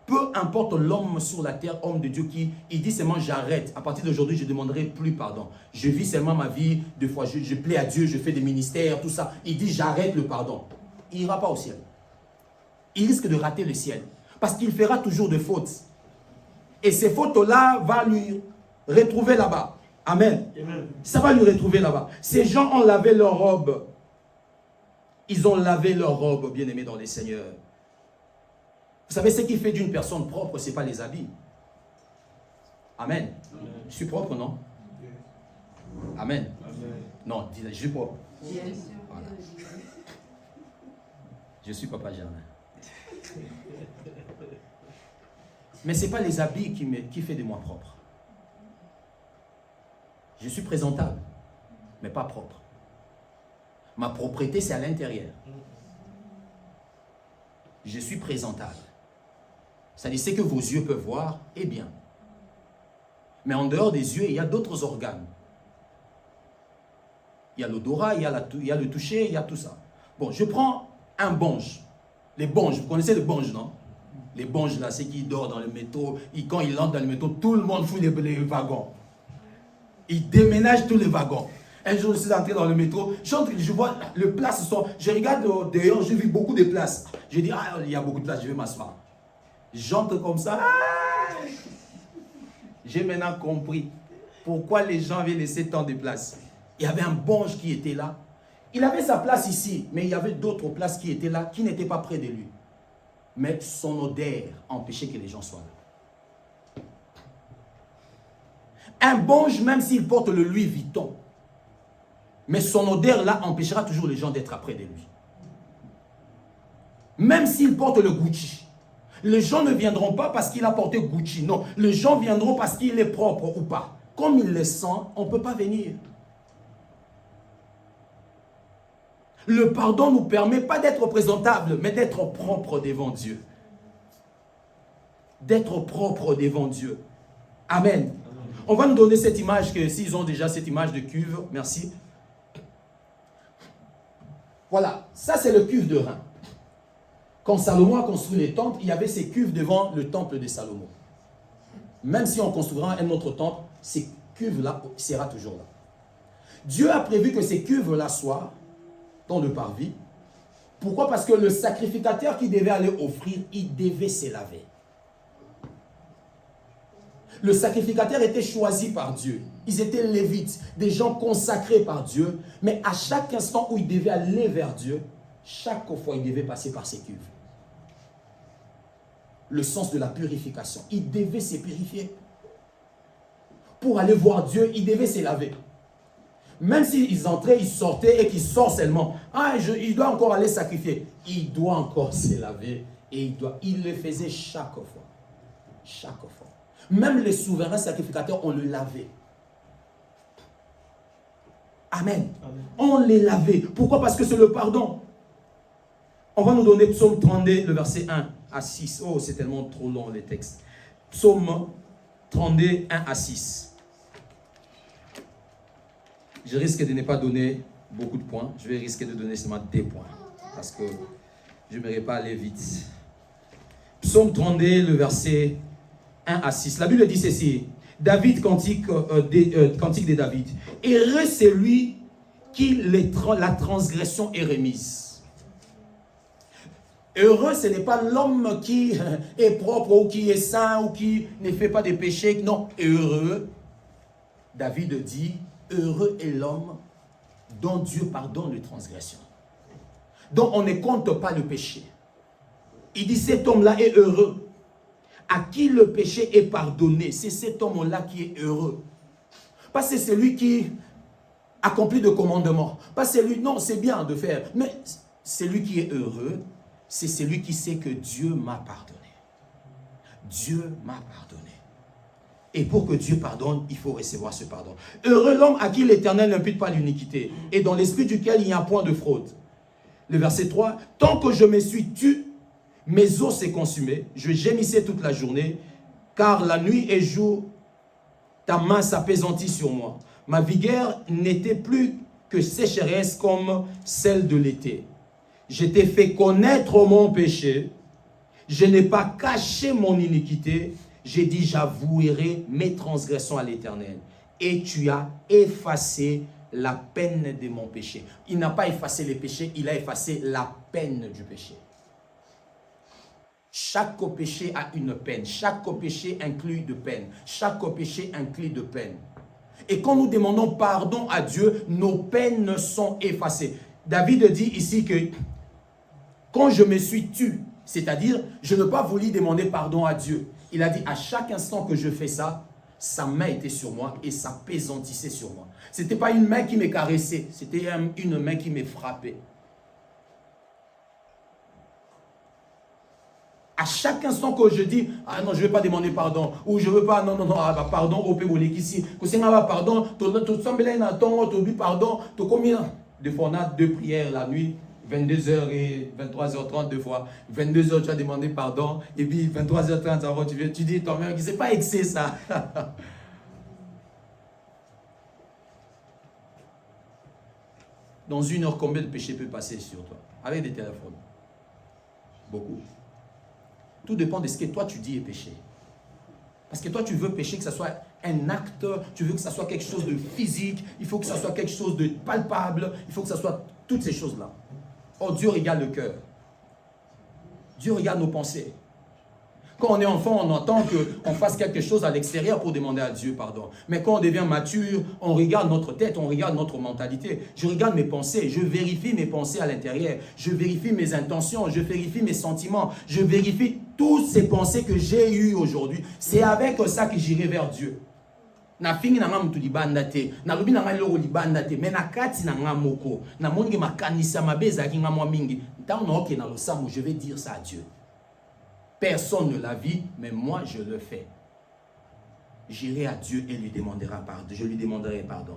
Peu importe l'homme sur la terre, homme de Dieu, qui il dit seulement j'arrête. À partir d'aujourd'hui, je ne demanderai plus pardon. Je vis seulement ma vie. Des fois, je plais à Dieu, je fais des ministères, tout ça. Il dit j'arrête le pardon. Il n'ira pas au ciel. Il risque de rater le ciel. Parce qu'il fera toujours des fautes. Et ces fautes-là vont lui retrouver là-bas. Amen. Amen. Ça va lui retrouver là-bas. Ces gens ont lavé leur robe. Ils ont lavé leur robe, bien-aimés dans les seigneurs. Vous savez, ce qui fait d'une personne propre, ce n'est pas les habits. Amen. Amen. Je suis propre, non? Amen. Amen. Non, dis-le, je suis propre. Voilà. Je suis Papa Germain. Mais ce n'est pas les habits qui fait de moi propre. Je suis présentable, mais pas propre. Ma propreté, c'est à l'intérieur. Je suis présentable. C'est-à-dire, ce que vos yeux peuvent voir est bien. Mais en dehors des yeux, il y a d'autres organes. Il y a l'odorat, il y a le toucher, il y a tout ça. Bon, je prends un bonge. Les bonges, vous connaissez les bonges, non? Les bonges, là, c'est qui dort dans le métro. Quand ils entrent dans le métro, tout le monde fout les wagons. Ils déménagent tous les wagons. Un jour, je suis entré dans le métro, je vois les places sont... Je regarde dehors, j'ai vu beaucoup de places. Je dis, ah, il y a beaucoup de places, je vais m'asseoir. J'entre comme ça. J'ai maintenant compris pourquoi les gens avaient laissé tant de places. Il y avait un bonge qui était là. Il avait sa place ici, mais il y avait d'autres places qui étaient là, qui n'étaient pas près de lui. Mais son odeur empêchait que les gens soient là. Un bonge, même s'il porte le Louis Vuitton, mais son odeur là empêchera toujours les gens d'être près de lui. Même s'il porte le Gucci, les gens ne viendront pas parce qu'il a porté Gucci. Non, les gens viendront parce qu'il est propre ou pas. Comme il le sent, on ne peut pas venir. Le pardon ne nous permet pas d'être présentable, mais d'être propre devant Dieu. D'être propre devant Dieu. Amen. On va nous donner cette image, que s'ils ont déjà cette image de cuve, merci. Voilà, ça c'est le cuve de Reims. Quand Salomon a construit les temples, il y avait ces cuves devant le temple de Salomon. Même si on construira un autre temple, ces cuves-là seront toujours là. Dieu a prévu que ces cuves-là soient dans le parvis. Pourquoi? Parce que le sacrificateur qui devait aller offrir, il devait se laver. Le sacrificateur était choisi par Dieu. Ils étaient lévites, des gens consacrés par Dieu. Mais à chaque instant où ils devaient aller vers Dieu, chaque fois, ils devaient passer par ces cuves. Le sens de la purification. Ils devaient se purifier. Pour aller voir Dieu, ils devaient se laver. Même s'ils entraient, ils sortaient et qu'ils sortent seulement. Ah, il doit encore aller sacrifier. Il doit encore se laver. Et il le faisait chaque fois. Chaque fois. Même les souverains sacrificateurs, on le lavait. Amen. Amen. On les lavait. Pourquoi? Parce que c'est le pardon. On va nous donner Psaume 32, le verset 1 à 6. Oh, c'est tellement trop long les textes. Psaume 32, 1 à 6. Je risque de ne pas donner beaucoup de points. Je vais risquer de donner seulement des points. Parce que je n'aimerais pas aller vite. Psaume 32, le verset 1 à 6. La Bible dit ceci. David, cantique de David. Heureux c'est lui qui la transgression est remise. Heureux, ce n'est pas l'homme qui est propre ou qui est saint ou qui ne fait pas de péché. Non, heureux. David dit, heureux est l'homme dont Dieu pardonne les transgressions. Donc on ne compte pas le péché. Il dit, cet homme-là est heureux. À qui le péché est pardonné, c'est cet homme-là qui est heureux. Pas c'est celui qui accomplit de commandements. Pas celui, non, c'est bien de faire. Mais celui qui est heureux, c'est celui qui sait que Dieu m'a pardonné. Dieu m'a pardonné. Et pour que Dieu pardonne, il faut recevoir ce pardon. Heureux l'homme à qui l'Éternel n'impute pas l'iniquité et dans l'esprit duquel il n'y a point de fraude. Le verset 3, tant que je me suis tu, mes os s'est consumé, je gémissais toute la journée, car la nuit et jour, ta main s'apaisantit sur moi. Ma vigueur n'était plus que sécheresse comme celle de l'été. Je t'ai fait connaître mon péché, je n'ai pas caché mon iniquité, j'ai dit j'avouerai mes transgressions à l'Éternel. Et tu as effacé la peine de mon péché. Il n'a pas effacé les péchés, il a effacé la peine du péché. Chaque péché a une peine. Chaque péché inclut de peine. Chaque péché inclut de peine. Et quand nous demandons pardon à Dieu, nos peines sont effacées. David dit ici que quand je me suis tu, c'est-à-dire je n'ai pas voulu demander pardon à Dieu. Il a dit à chaque instant que je fais ça, sa main était sur moi et ça pesantissait sur moi. Ce n'était pas une main qui me caressait, c'était une main qui me frappait. À chaque instant que je dis, ah non, je ne vais pas demander pardon, ou je ne veux pas, non, pardon, au pays où les ici, que c'est pardon, pardon, combien de fois on a 2 prières la nuit, 22h et 23h30 deux fois, 22h tu as demandé pardon, et puis 23h30 tu dis toi-même, c'est pas excès ça. Dans 1 heure, combien de péchés peut passer sur toi? Avec des téléphones. Beaucoup. Tout dépend de ce que toi tu dis est péché. Parce que toi tu veux pécher, que ce soit un acte, tu veux que ce soit quelque chose de physique, il faut que ce soit quelque chose de palpable, il faut que ce soit toutes ces choses-là. Oh, Dieu regarde le cœur. Dieu regarde nos pensées. Quand on est enfant, on entend qu'on fasse quelque chose à l'extérieur pour demander à Dieu pardon. Mais quand on devient mature, on regarde notre tête, on regarde notre mentalité. Je regarde mes pensées, je vérifie mes pensées à l'intérieur. Je vérifie mes intentions, je vérifie mes sentiments. Je vérifie toutes ces pensées que j'ai eues aujourd'hui. C'est avec ça que j'irai vers Dieu. Na fingi na ngamu tulibanda te na lobi na ngai loko libanda te mais na kati na ngamoko na mongi makanisa mabeza ki ngamwa mingi ntango na oke na losamu je vais dire ça à Dieu. Personne ne l'a vu, mais moi je le fais. J'irai à Dieu et lui demandera pardon. Je lui demanderai pardon.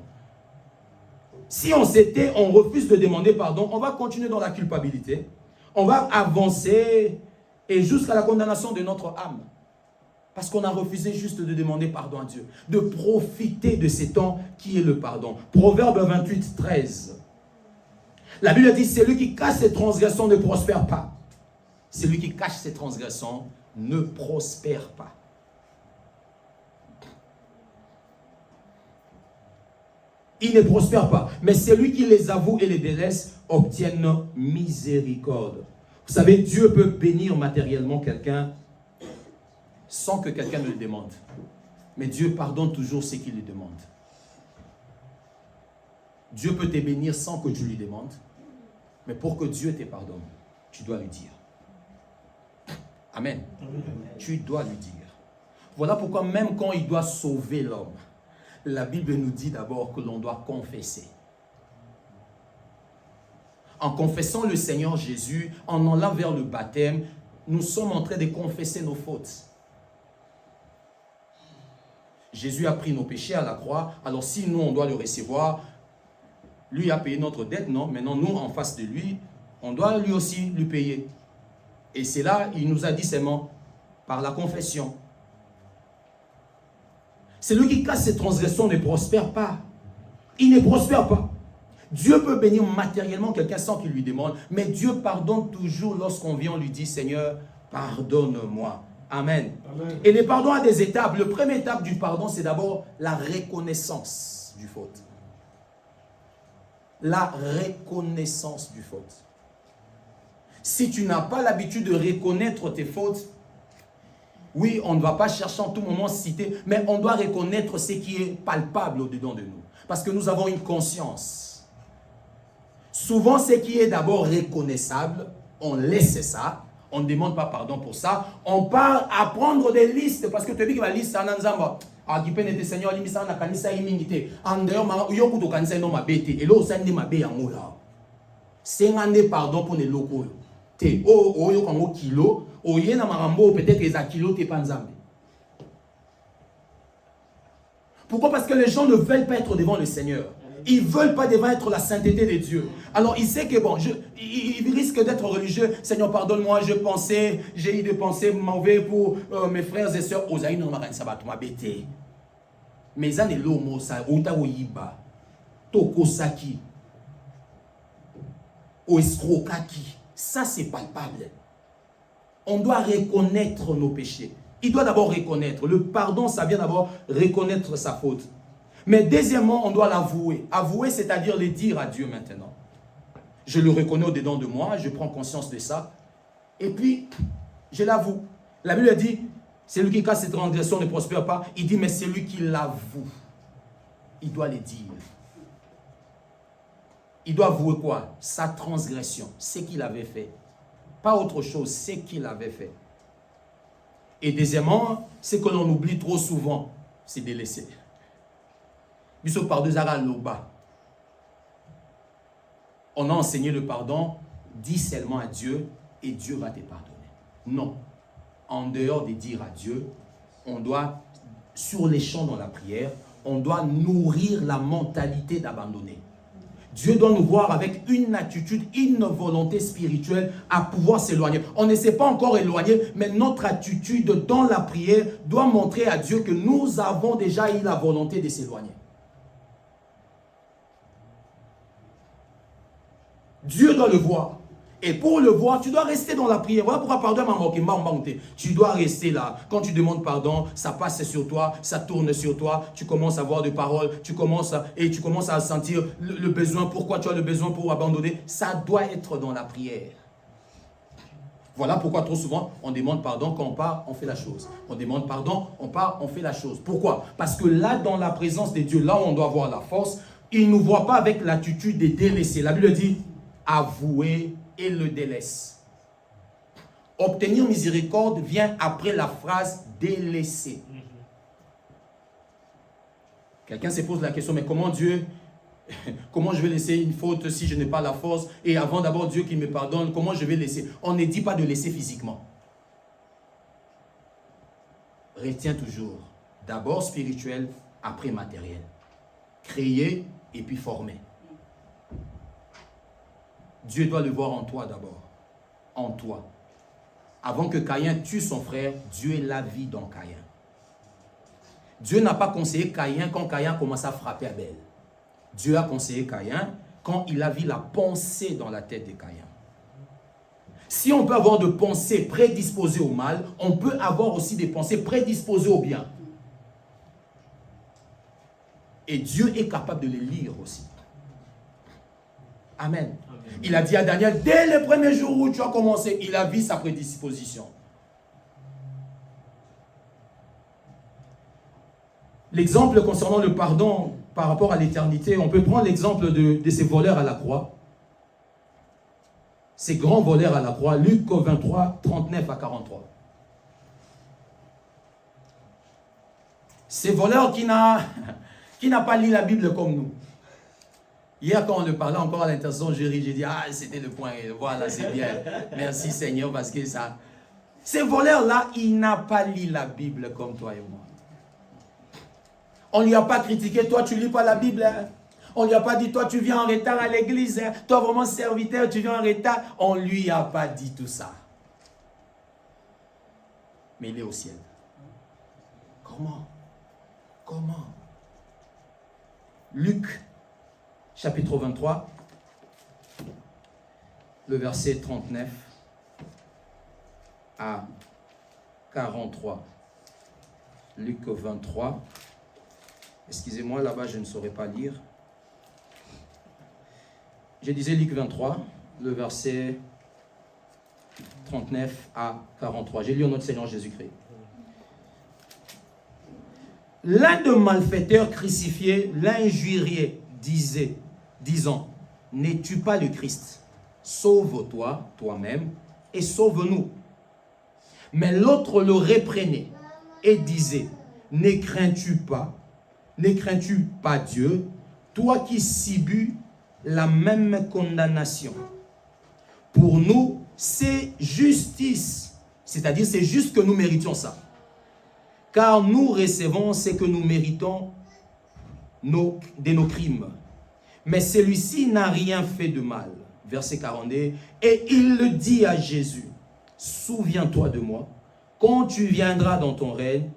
Si on refuse de demander pardon, on va continuer dans la culpabilité. On va avancer et jusqu'à la condamnation de notre âme. Parce qu'on a refusé juste de demander pardon à Dieu. De profiter de ces temps qui est le pardon. Proverbe 28, 13. La Bible dit, celui qui cache ses transgressions ne prospère pas. Celui qui cache ses transgressions ne prospère pas. Il ne prospère pas. Mais celui qui les avoue et les délaisse obtiennent miséricorde. Vous savez, Dieu peut bénir matériellement quelqu'un sans que quelqu'un ne le demande. Mais Dieu pardonne toujours ce qu'il lui demande. Dieu peut te bénir sans que tu lui demandes. Mais pour que Dieu te pardonne, tu dois lui dire. Amen. Amen. Tu dois lui dire. Voilà pourquoi même quand il doit sauver l'homme, la Bible nous dit d'abord que l'on doit confesser. En confessant le Seigneur Jésus, en allant vers le baptême, nous sommes en train de confesser nos fautes. Jésus a pris nos péchés à la croix, alors si nous on doit le recevoir, lui a payé notre dette, non? Maintenant nous en face de lui, on doit lui aussi lui payer. Et c'est là, il nous a dit seulement, par la confession. Celui qui casse ses transgressions ne prospère pas. Il ne prospère pas. Dieu peut bénir matériellement quelqu'un sans qu'il lui demande, mais Dieu pardonne toujours lorsqu'on vient, on lui dit, Seigneur, pardonne-moi. Amen. Amen. Et le pardon a des étapes. La première étape du pardon, c'est d'abord la reconnaissance du faute. La reconnaissance du faute. Si tu n'as pas l'habitude de reconnaître tes fautes, oui, on ne va pas chercher en tout moment citer, mais on doit reconnaître ce qui est palpable au-dedans de nous. Parce que nous avons une conscience. Souvent, ce qui est d'abord reconnaissable, on laisse ça, on ne demande pas pardon pour ça, on part à prendre des listes, parce que tu dis que la liste, c'est un ensemble. Ah, qui peut être Seigneur, il m'a kanisa imingité. En dehors, il y a beaucoup de kanisa non ma bête. Et là, ça n'est ma bête en moula. C'est un pardon pour les locaux. Te oh yo comme kilo, oh yé na marambo peut-être les kilo te panzambe. Pourquoi? Parce que les gens ne veulent pas être devant le Seigneur. Ils ne veulent pas devant être la sainteté de Dieu. Alors il sait que bon, il risque d'être religieux. Seigneur, pardonne-moi, j'ai eu des pensées mauvaises pour mes frères et sœurs. Ozaï non maran sabat ma bête. Mais ça n'est l'homo ça ota oyiba. Toko saki. O escrocaki. Ça c'est palpable. On doit reconnaître nos péchés. Il doit d'abord reconnaître. Le pardon, ça vient d'abord reconnaître sa faute. Mais deuxièmement, on doit l'avouer. Avouer, c'est-à-dire le dire à Dieu maintenant. Je le reconnais au-dedans de moi, je prends conscience de ça. Et puis, je l'avoue. La Bible dit, c'est lui qui casse ses transgressions ne prospère pas. Il dit, mais c'est lui qui l'avoue. Il doit le dire. Il doit avouer quoi? Sa transgression, ce qu'il avait fait. Pas autre chose, ce qu'il avait fait. Et deuxièmement, ce que l'on oublie trop souvent, c'est de laisser. Biso pardon zara loba. On a enseigné le pardon, dis seulement à Dieu et Dieu va te pardonner. Non. En dehors de dire à Dieu, on doit, sur les champs dans la prière, on doit nourrir la mentalité d'abandonner. Dieu doit nous voir avec une attitude, une volonté spirituelle à pouvoir s'éloigner. On ne s'est pas encore éloigné, mais notre attitude dans la prière doit montrer à Dieu que nous avons déjà eu la volonté de s'éloigner. Dieu doit le voir. Et pour le voir, tu dois rester dans la prière. Voilà pourquoi pardon, tu dois rester là. Quand tu demandes pardon, ça passe sur toi, ça tourne sur toi. Tu commences à avoir des paroles, tu commences à sentir le besoin. Pourquoi tu as le besoin pour abandonner? Ça doit être dans la prière. Voilà pourquoi trop souvent, on demande pardon, quand on part, on fait la chose. On demande pardon, on part, on fait la chose. Pourquoi? Parce que là, dans la présence de Dieu, là où on doit avoir la force, il ne nous voit pas avec l'attitude de délaisser. La Bible dit, avouer et le délaisse. Obtenir miséricorde vient après la phrase délaisser. Quelqu'un se pose la question, mais comment Dieu, comment je vais laisser une faute si je n'ai pas la force? Et avant d'abord Dieu qui me pardonne, comment je vais laisser? On ne dit pas de laisser physiquement. Retiens toujours, d'abord spirituel, après matériel. Créer et puis former. Dieu doit le voir en toi d'abord. En toi. Avant que Caïn tue son frère, Dieu l'a vu dans Caïn. Dieu n'a pas conseillé Caïn quand Caïn commençait à frapper Abel. Dieu a conseillé Caïn quand il a vu la pensée dans la tête de Caïn. Si on peut avoir des pensées prédisposées au mal, on peut avoir aussi des pensées prédisposées au bien. Et Dieu est capable de les lire aussi. Amen. Il a dit à Daniel, dès le premier jour où tu as commencé, il a vu sa prédisposition. L'exemple concernant le pardon par rapport à l'éternité, on peut prendre l'exemple de ces voleurs à la croix. Ces grands voleurs à la croix, Luc 23, 39 à 43. Ces voleurs qui n'a pas lu la Bible comme nous. Hier, quand on le parlait encore à l'intercession, j'ai dit, ah, c'était le point, voilà, c'est bien. Merci Seigneur, parce que ça... Ces voleurs-là, il n'a pas lu la Bible comme toi et moi. On ne lui a pas critiqué, toi, tu ne lis pas la Bible. Hein? On ne lui a pas dit, toi, tu viens en retard à l'église. Hein? Toi, vraiment serviteur, tu viens en retard. On ne lui a pas dit tout ça. Mais il est au ciel. Comment? Comment? Luc, chapitre 23, le verset 39. à 43. Luc 23. Excusez-moi, là-bas, je ne saurais pas lire. Je disais Luc 23, le verset 39 à 43. J'ai lu notre Seigneur Jésus-Christ. L'un des malfaiteurs crucifiés l'injuriait, disant, n'es-tu pas le Christ? Sauve-toi toi-même et sauve-nous. Mais l'autre le reprenait et disait, ne crains-tu pas Dieu, toi qui subis la même condamnation? Pour nous, c'est justice, c'est-à-dire c'est juste que nous méritions ça. Car nous recevons ce que nous méritons de nos crimes. Mais celui-ci n'a rien fait de mal. Verset 42. Et il le dit à Jésus, souviens-toi de moi quand tu viendras dans ton règne.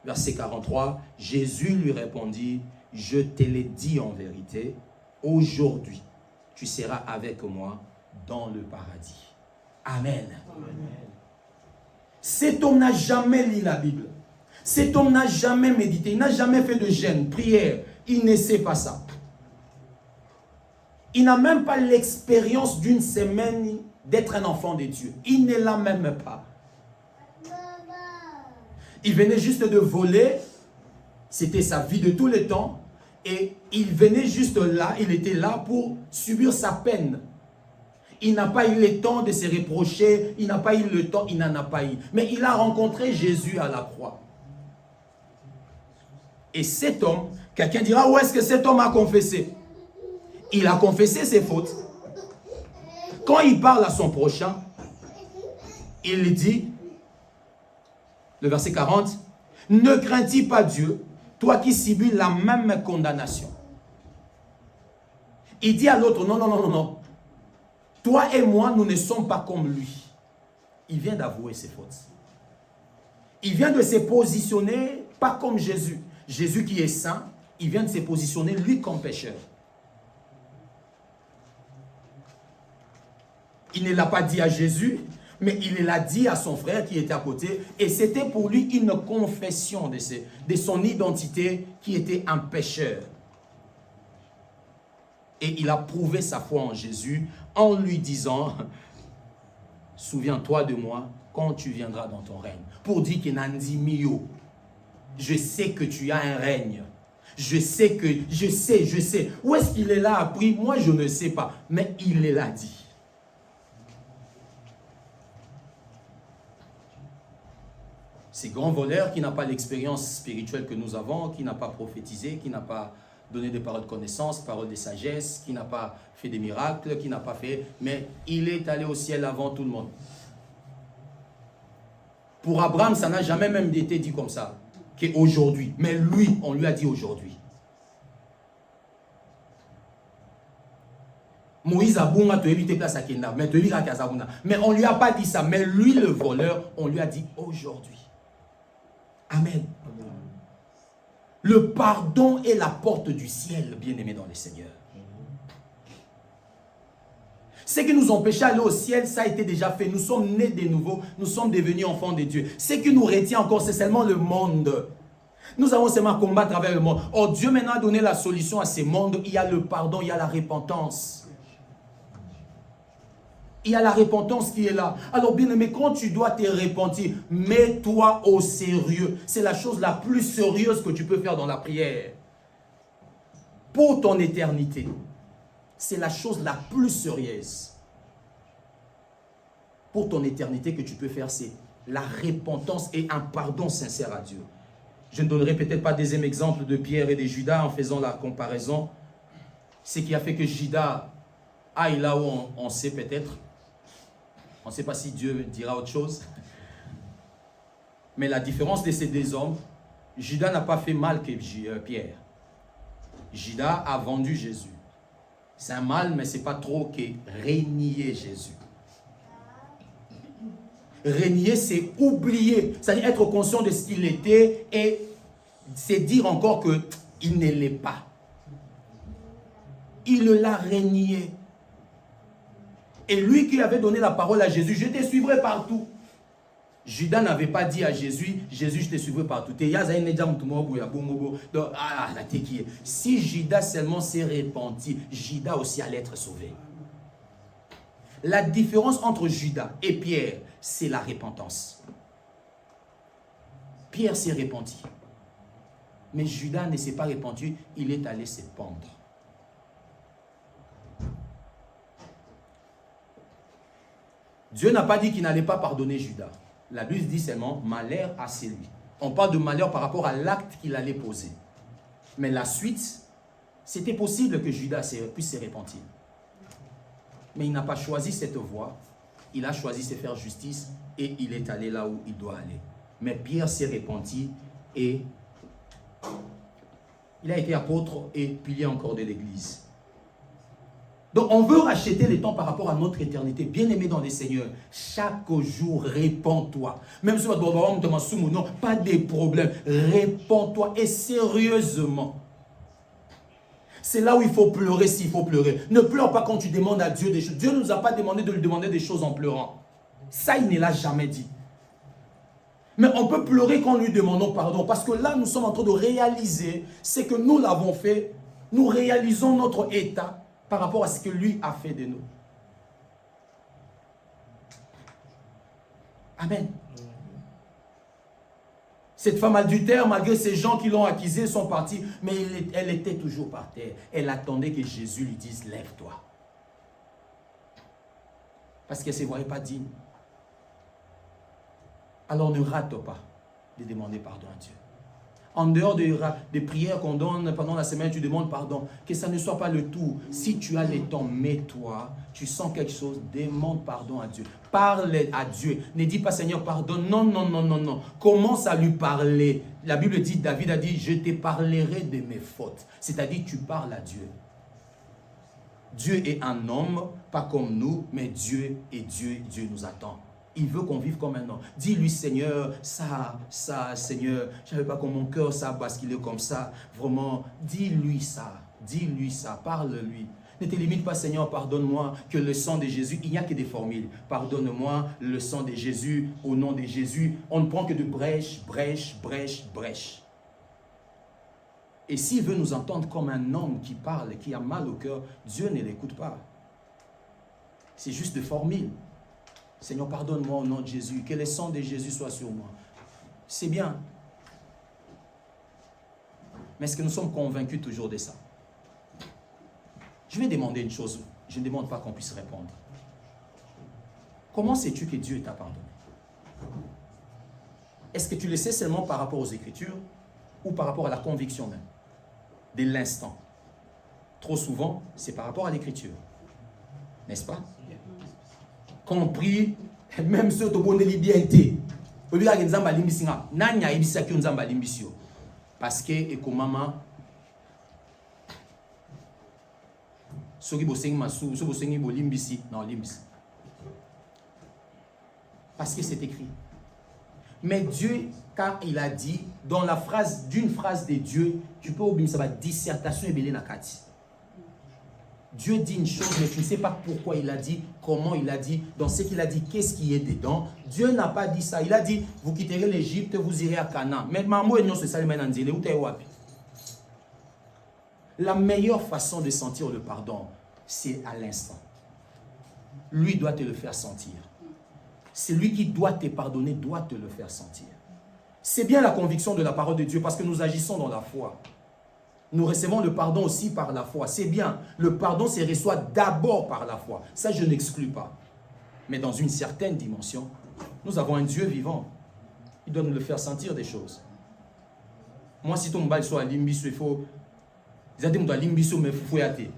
Verset 43. Jésus lui répondit, je te l'ai dit en vérité, aujourd'hui tu seras avec moi dans le paradis. Amen. Amen. Cet homme n'a jamais lu la Bible. Cet homme n'a jamais médité, il n'a jamais fait de jeûne, prière. Il ne sait pas ça. Il n'a même pas l'expérience d'une semaine d'être un enfant de Dieu. Il ne l'a même pas. Il venait juste de voler. C'était sa vie de tous les temps. Et il venait juste là, il était là pour subir sa peine. Il n'a pas eu le temps de se reprocher. Il n'a pas eu le temps, il n'en a pas eu. Mais il a rencontré Jésus à la croix. Et cet homme, quelqu'un dira, où est-ce que cet homme a confessé? Il a confessé ses fautes. Quand il parle à son prochain, il dit, le verset 40, ne crains-tu pas Dieu, toi qui subis la même condamnation? Il dit à l'autre, non, non, non, non, non. Toi et moi, nous ne sommes pas comme lui. Il vient d'avouer ses fautes. Il vient de se positionner pas comme Jésus. Jésus qui est saint, il vient de se positionner lui comme pécheur. Il ne l'a pas dit à Jésus, mais il l'a dit à son frère qui était à côté. Et c'était pour lui une confession de son identité qui était un pécheur. Et il a prouvé sa foi en Jésus en lui disant, souviens-toi de moi quand tu viendras dans ton règne. Pour dire qu'il n'a dit mieux. Je sais que tu as un règne. Je sais. Où est-ce qu'il est là appris? Moi, je ne sais pas. Mais il l'a dit. Ces grands voleurs qui n'ont pas l'expérience spirituelle que nous avons, qui n'a pas prophétisé, qui n'a pas donné des paroles de connaissance, paroles de sagesse, qui n'a pas fait des miracles, qui n'a pas fait... Mais il est allé au ciel avant tout le monde. Pour Abraham, ça n'a jamais même été dit comme ça. Qu'aujourd'hui. Mais lui, on lui a dit aujourd'hui. Moïse a bunga tu éviter place à Kenda, mais tu évites à Kazabuna. Mais on lui a pas dit ça. Mais lui, le voleur, on lui a dit aujourd'hui. Amen. Amen. Le pardon est la porte du ciel, bien-aimés dans le Seigneur. Ce qui nous empêchait d'aller au ciel, ça a été déjà fait. Nous sommes nés de nouveau, nous sommes devenus enfants de Dieu. Ce qui nous retient encore, c'est seulement le monde. Nous avons seulement à combattre avec le monde. Or, Dieu maintenant a donné la solution à ce monde. Il y a le pardon, il y a la repentance. Il y a la repentance qui est là. Alors, bien aimé, quand tu dois te repentir, mets-toi au sérieux. C'est la chose la plus sérieuse que tu peux faire dans la prière. Pour ton éternité. C'est la chose la plus sérieuse. Pour ton éternité que tu peux faire, c'est la repentance et un pardon sincère à Dieu. Je ne donnerai peut-être pas des deuxième exemple de Pierre et de Judas en faisant la comparaison. Ce qui a fait que Judas aille là où on sait peut-être. On ne sait pas si Dieu dira autre chose. Mais la différence de ces deux hommes, Judas n'a pas fait mal que Pierre. Judas a vendu Jésus. C'est un mal, mais ce n'est pas trop que renier Jésus. Renier, c'est oublier. C'est-à-dire être conscient de ce qu'il était et c'est dire encore qu'il ne l'est pas. Il l'a renié. Et lui qui avait donné la parole à Jésus, je te suivrai partout. Judas n'avait pas dit à Jésus, Jésus, je te suivrai partout. Si Judas seulement s'est repenti, Judas aussi allait être sauvé. La différence entre Judas et Pierre, c'est la repentance. Pierre s'est repenti. Mais Judas ne s'est pas repenti, il est allé se pendre. Dieu n'a pas dit qu'il n'allait pas pardonner Judas. La Bible dit seulement malheur à celui. On parle de malheur par rapport à l'acte qu'il allait poser. Mais la suite, c'était possible que Judas puisse se repentir. Mais il n'a pas choisi cette voie. Il a choisi de se faire justice et il est allé là où il doit aller. Mais Pierre s'est repenti et il a été apôtre et pilier encore de l'Église. Donc on veut racheter les temps par rapport à notre éternité. Bien-aimé dans les Seigneurs, chaque jour, répands-toi. Même si non, pas de problème. Répands-toi et sérieusement. C'est là où il faut pleurer s'il faut pleurer. Ne pleure pas quand tu demandes à Dieu des choses. Dieu ne nous a pas demandé de lui demander des choses en pleurant. Ça, il ne l'a jamais dit. Mais on peut pleurer quand nous lui demandons pardon. Parce que là, nous sommes en train de réaliser ce que nous l'avons fait. Nous réalisons notre état par rapport à ce que lui a fait de nous. Amen. Cette femme adultère, malgré ces gens qui l'ont accusée, sont partis, mais elle était toujours par terre. Elle attendait que Jésus lui dise, lève-toi. Parce qu'elle ne se voyait pas digne. Alors ne rate pas de demander pardon à Dieu. En dehors des prières qu'on donne pendant la semaine, tu demandes pardon. Que ça ne soit pas le tout. Si tu as le temps, mets-toi. Tu sens quelque chose, demande pardon à Dieu. Parle à Dieu. Ne dis pas Seigneur, pardonne. Non, non, non, non, non. Commence à lui parler. La Bible dit, David a dit, je te parlerai de mes fautes. C'est-à-dire, tu parles à Dieu. Dieu est un homme, pas comme nous, mais Dieu est Dieu. Dieu nous attend. Il veut qu'on vive comme un homme. Dis-lui, Seigneur, ça, Seigneur, je ne savais pas que mon cœur, ça a basculé comme ça. Vraiment, dis-lui ça. Dis-lui ça. Parle-lui. Ne te limite pas, Seigneur, pardonne-moi, que le sang de Jésus, il n'y a que des formules. Pardonne-moi, le sang de Jésus, au nom de Jésus. On ne prend que de brèche, brèche, brèche, brèche. Et s'il veut nous entendre comme un homme qui parle, qui a mal au cœur, Dieu ne l'écoute pas. C'est juste des formules. Seigneur, pardonne-moi au nom de Jésus. Que le sang de Jésus soit sur moi. C'est bien. Mais est-ce que nous sommes convaincus toujours de ça? Je vais demander une chose. Je ne demande pas qu'on puisse répondre. Comment sais-tu que Dieu t'a pardonné? Est-ce que tu le sais seulement par rapport aux Écritures ou par rapport à la conviction même de l'instant? Trop souvent, c'est par rapport à l'Écriture. N'est-ce pas? Compris, même ceux qui ont des bien. Parce que, et comme maman, parce que c'est écrit. Mais Dieu, quand il a dit, dans la phrase, d'une phrase de Dieu, tu peux oublier ça, dissertation et belé nakati. Dieu dit une chose, mais tu ne sais pas pourquoi il a dit, comment il a dit, dans ce qu'il a dit, qu'est-ce qui est dedans. Dieu n'a pas dit ça. Il a dit, vous quitterez l'Égypte, vous irez à Canaan. Mais maman et non, c'est ça, la meilleure façon de sentir le pardon, c'est à l'instant. Lui doit te le faire sentir. Celui qui doit te pardonner doit te le faire sentir. C'est bien la conviction de la parole de Dieu parce que nous agissons dans la foi. Nous recevons le pardon aussi par la foi. C'est bien. Le pardon se reçoit d'abord par la foi. Ça, je n'exclus pas. Mais dans une certaine dimension, nous avons un Dieu vivant. Il doit nous le faire sentir des choses. Moi, si ton bal soit à Limbiso, il faut... Ils ont dit que Limbiso, mais il faut y aller.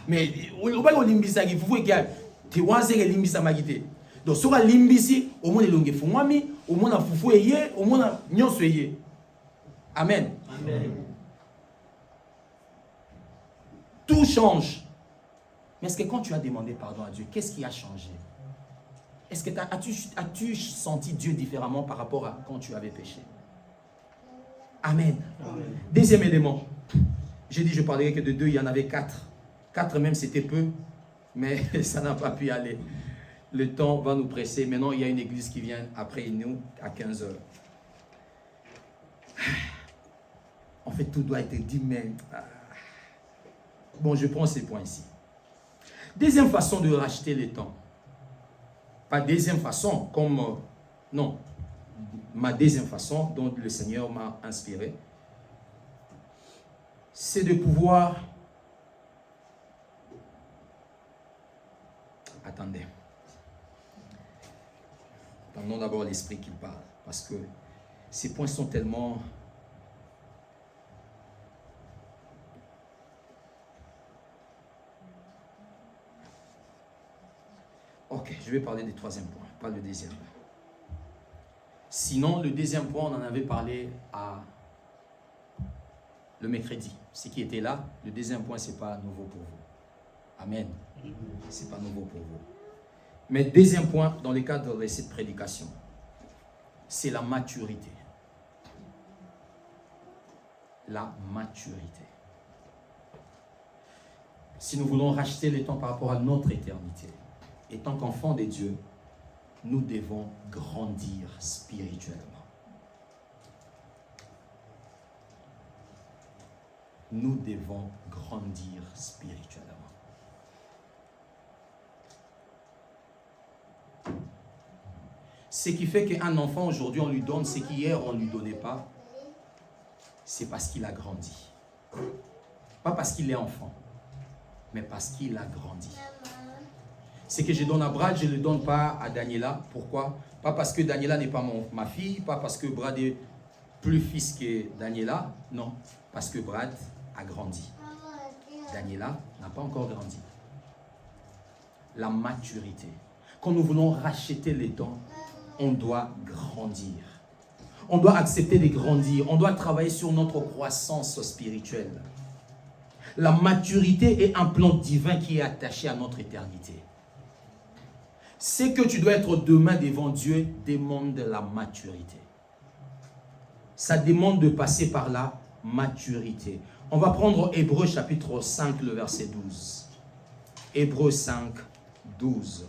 Mais, au bal de Limbiso, il faut y aller. Tu vois, c'est que Limbiso m'a quitté. Donc, sur la Limbiso, au moins, il faut moi, au moins, il faut y aller, au moins, il faut y aller. Amen. Amen. Tout change. Mais est-ce que quand tu as demandé pardon à Dieu, qu'est-ce qui a changé? Est-ce que as-tu senti Dieu différemment par rapport à quand tu avais péché? Amen. Amen. Deuxième élément. J'ai dit je parlerai que de 2, il y en avait 4. 4 même c'était peu, mais ça n'a pas pu aller. le temps va nous presser. Maintenant, il y a une église qui vient après nous à 15 heures. En fait, tout doit être dit, mais... Bon, je prends ces points ici. Deuxième façon de racheter le temps. Pas deuxième façon, comme... non. Ma deuxième façon, dont le Seigneur m'a inspiré, c'est de pouvoir... Attendez. Attendons d'abord l'Esprit qui parle, parce que ces points sont tellement... Ok, je vais parler du troisième point, pas le deuxième. Sinon, le deuxième point, on en avait parlé le mercredi. Ce qui était là, le deuxième point, ce n'est pas nouveau pour vous. Amen. Ce n'est pas nouveau pour vous. Mais deuxième point, dans le cadre de cette prédication, c'est la maturité. La maturité. Si nous voulons racheter le temps par rapport à notre éternité, et tant qu'enfants de Dieu, nous devons grandir spirituellement. Nous devons grandir spirituellement. Ce qui fait qu'un enfant aujourd'hui, on lui donne ce qu'hier on ne lui donnait pas, c'est parce qu'il a grandi. Pas parce qu'il est enfant, mais parce qu'il a grandi. Ce que je donne à Brad, je ne le donne pas à Daniela. Pourquoi? Pas parce que Daniela n'est pas ma fille, pas parce que Brad est plus fils que Daniela. Non, parce que Brad a grandi. Daniela n'a pas encore grandi. La maturité. Quand nous voulons racheter les temps, on doit grandir. On doit accepter de grandir. On doit travailler sur notre croissance spirituelle. La maturité est un plan divin qui est attaché à notre éternité. Ce que tu dois être demain devant Dieu demande de la maturité. Ça demande de passer par la maturité. On va prendre Hébreux chapitre 5, le verset 12. Hébreux 5, 12.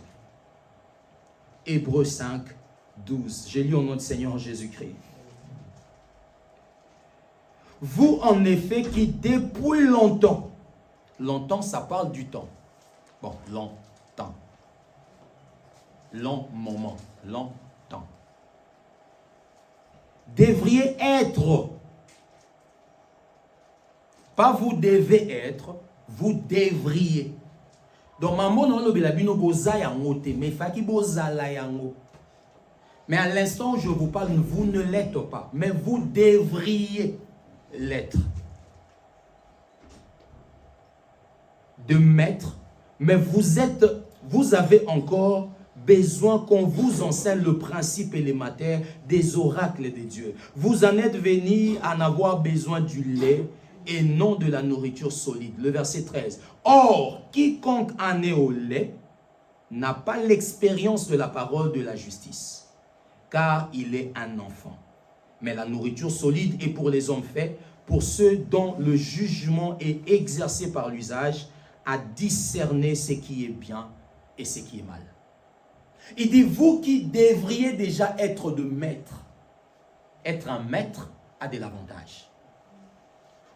Hébreux 5, 12. J'ai lu au nom du Seigneur Jésus-Christ. Vous, en effet, qui depuis longtemps, longtemps, ça parle du temps. Bon, longtemps. Long moment, longtemps. Devriez être. Pas vous devez être, vous devriez. Donc, maman, non, le belabino boza yango te, mais faki boza la yango. Mais à l'instant où je vous parle, vous ne l'êtes pas, mais vous devriez l'être. De mettre, mais vous avez encore besoin qu'on vous enseigne le principe élémentaire des oracles de Dieu. Vous en êtes venus à n'avoir besoin du lait et non de la nourriture solide. Le verset 13. Or, quiconque en est au lait n'a pas l'expérience de la parole de la justice, car il est un enfant. Mais la nourriture solide est pour les hommes faits, pour ceux dont le jugement est exercé par l'usage, à discerner ce qui est bien et ce qui est mal. Il dit, vous qui devriez déjà être de maître, être un maître a de l'avantage.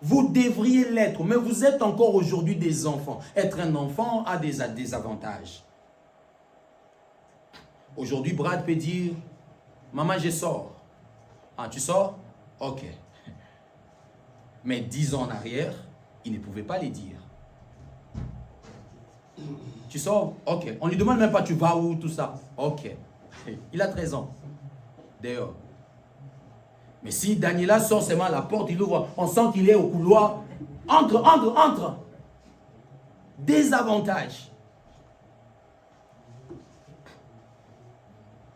Vous devriez l'être, mais vous êtes encore aujourd'hui des enfants. Être un enfant a des avantages. Aujourd'hui, Brad peut dire, maman, je sors. Ah, tu sors? Ok. Mais 10 ans en arrière, il ne pouvait pas les dire. Tu sors? Ok. On ne lui demande même pas tu vas où, tout ça. Ok. Il a 13 ans. Dehors. Mais si Daniela sort seulement à la porte, il ouvre, on sent qu'il est au couloir. Entre, entre, entre. Désavantage.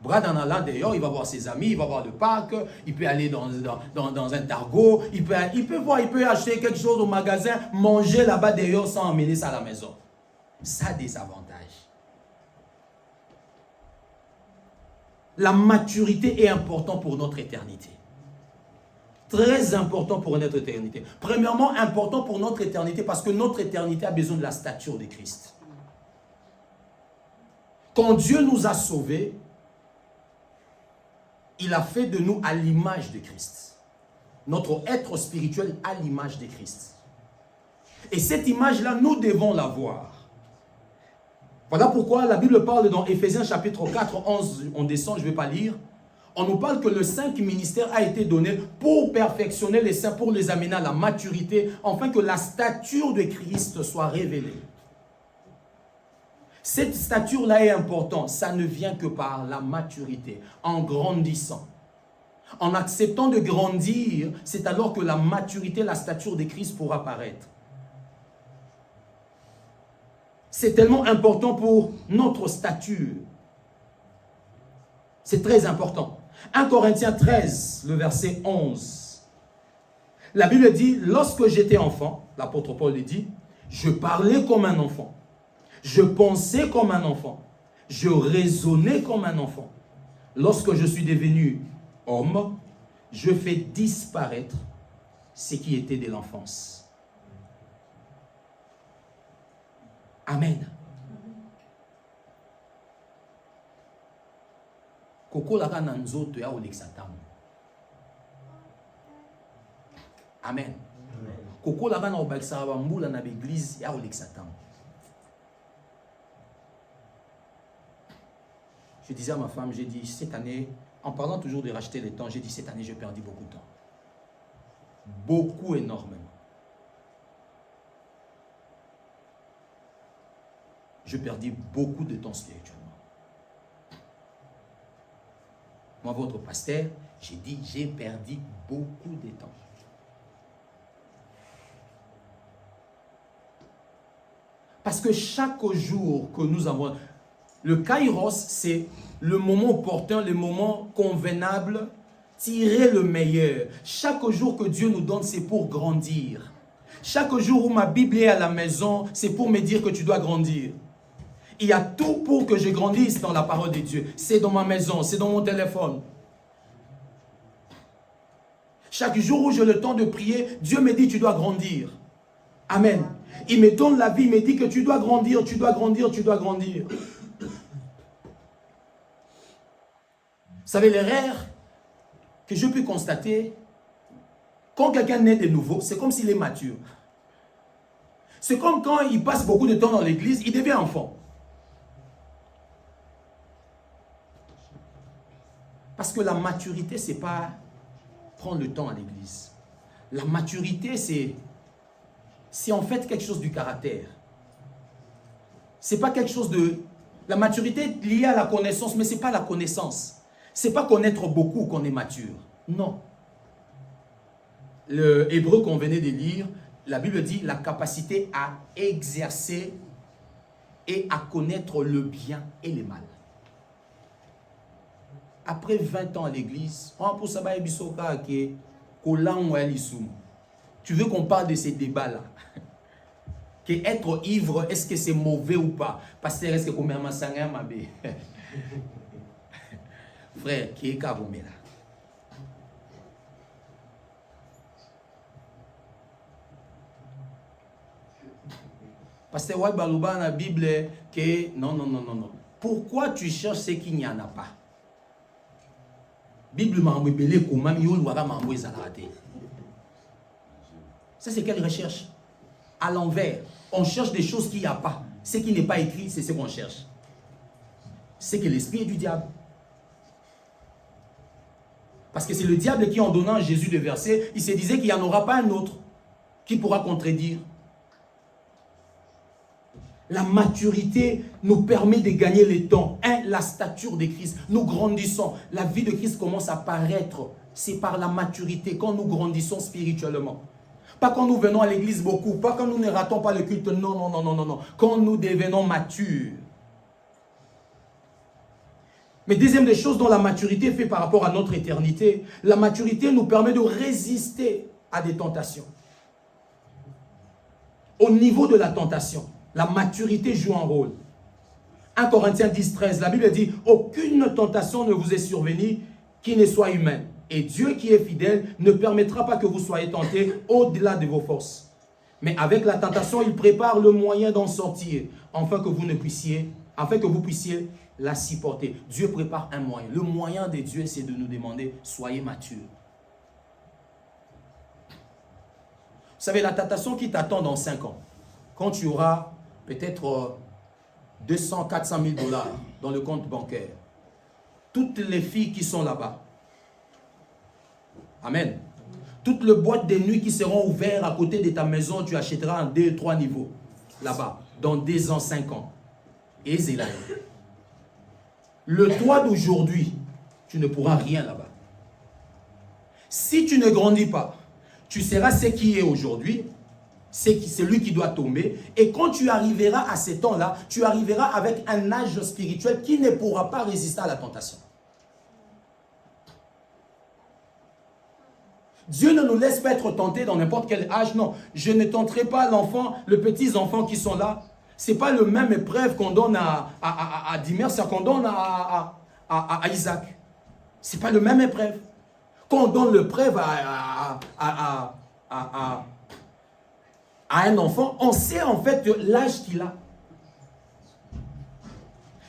Brad en allant dehors, il va voir ses amis, il va voir le parc, il peut aller dans un targot, il peut acheter quelque chose au magasin, manger là-bas dehors sans emmener ça à la maison. Ça a des avantages. La maturité est importante pour notre éternité. Très important pour notre éternité. Premièrement, important pour notre éternité parce que notre éternité a besoin de la stature de Christ. Quand Dieu nous a sauvés, il a fait de nous à l'image de Christ. Notre être spirituel à l'image de Christ. Et cette image-là, nous devons la voir. Voilà pourquoi la Bible parle dans Éphésiens chapitre 4, 11, on descend, je ne vais pas lire. On nous parle que le saint ministère a été donné pour perfectionner les saints, pour les amener à la maturité, afin que la stature de Christ soit révélée. Cette stature-là est importante. Ça ne vient que par la maturité, en grandissant. En acceptant de grandir, c'est alors que la maturité, la stature de Christ pourra apparaître. C'est tellement important pour notre stature. C'est très important. 1 Corinthiens 13, le verset 11. La Bible dit, lorsque j'étais enfant, l'apôtre Paul dit, je parlais comme un enfant. Je pensais comme un enfant. Je raisonnais comme un enfant. Lorsque je suis devenu homme, je fais disparaître ce qui était de l'enfance. Amen. Amen. Je disais à ma femme, j'ai dit, cette année, en parlant toujours de racheter les temps, j'ai dit, cette année, j'ai perdu beaucoup de temps. Beaucoup, énormément. Je perdis beaucoup de temps spirituellement. Moi, votre pasteur, j'ai dit, j'ai perdu beaucoup de temps. Parce que chaque jour que nous avons, le kairos, c'est le moment opportun, le moment convenable, tirer le meilleur. Chaque jour que Dieu nous donne, c'est pour grandir. Chaque jour où ma Bible est à la maison, c'est pour me dire que tu dois grandir. Il y a tout pour que je grandisse dans la parole de Dieu. C'est dans ma maison, c'est dans mon téléphone. Chaque jour où j'ai le temps de prier, Dieu me dit tu dois grandir. Amen. Il me donne la vie, il me dit que tu dois grandir, tu dois grandir, tu dois grandir. Vous savez, l'erreur que je peux constater, quand quelqu'un naît de nouveau, c'est comme s'il est mature. C'est comme quand il passe beaucoup de temps dans l'église, il devient enfant. Parce que la maturité, ce n'est pas prendre le temps à l'église. La maturité, c'est en fait quelque chose du caractère. Ce n'est pas quelque chose de... La maturité est liée à la connaissance, mais ce n'est pas la connaissance. Ce n'est pas connaître beaucoup qu'on est mature. Non. Le hébreu qu'on venait de lire, la Bible dit la capacité à exercer et à connaître le bien et le mal. Après 20 ans à l'église, tu veux qu'on parle de ces débats-là? Que être ivre, est-ce que c'est mauvais ou pas? Pasteur, est-ce que comme un massanga mabé? Frère, qui est caromé là? Pasteur, ouais, balouba dans la Bible, que non. Pourquoi tu cherches ce qu'il n'y en a pas? Bible m'a embellé comme même yol wara m'a embellé zalate. Ça c'est quelle recherche? À l'envers, on cherche des choses qu'il n'y a pas. Ce qui n'est pas écrit, c'est ce qu'on cherche. C'est que l'esprit est du diable. Parce que c'est le diable qui, en donnant à Jésus des versets, il se disait qu'il n'y en aura pas un autre qui pourra contredire. La maturité nous permet de gagner le temps. La stature de Christ. Nous grandissons. La vie de Christ commence à paraître. C'est par la maturité, quand nous grandissons spirituellement. Pas quand nous venons à l'église beaucoup. Pas quand nous ne ratons pas le culte. Non. Quand nous devenons matures. Mais deuxième des choses dont la maturité fait par rapport à notre éternité, la maturité nous permet de résister à des tentations. Au niveau de la tentation, la maturité joue un rôle. 1 Corinthiens 10, 13, la Bible dit « Aucune tentation ne vous est survenue qui ne soit humaine. Et Dieu qui est fidèle ne permettra pas que vous soyez tentés au-delà de vos forces. Mais avec la tentation, il prépare le moyen d'en sortir, afin que vous puissiez la supporter. Dieu prépare un moyen. Le moyen de Dieu, c'est de nous demander, soyez matures. Vous savez, la tentation qui t'attend dans 5 ans, quand tu auras peut-être 200, 400 000 $ dans le compte bancaire, toutes les filles qui sont là-bas, amen, toutes les boîtes de nuit qui seront ouvertes à côté de ta maison, tu achèteras en 2, 3 niveaux, là-bas, dans 2 ans, 5 ans. Et c'est là. Le toi d'aujourd'hui, tu ne pourras rien là-bas. Si tu ne grandis pas, tu seras ce qui est aujourd'hui, c'est celui qui doit tomber. Et quand tu arriveras à ce temps-là, tu arriveras avec un âge spirituel qui ne pourra pas résister à la tentation. Dieu ne nous laisse pas être tentés dans n'importe quel âge. Non, je ne tenterai pas l'enfant, les petits-enfants qui sont là. Ce n'est pas le même épreuve qu'on donne à Dimer, c'est qu'on donne à Isaac. Ce n'est pas le même épreuve. Quand on donne l'épreuve à un enfant, on sait en fait l'âge qu'il a.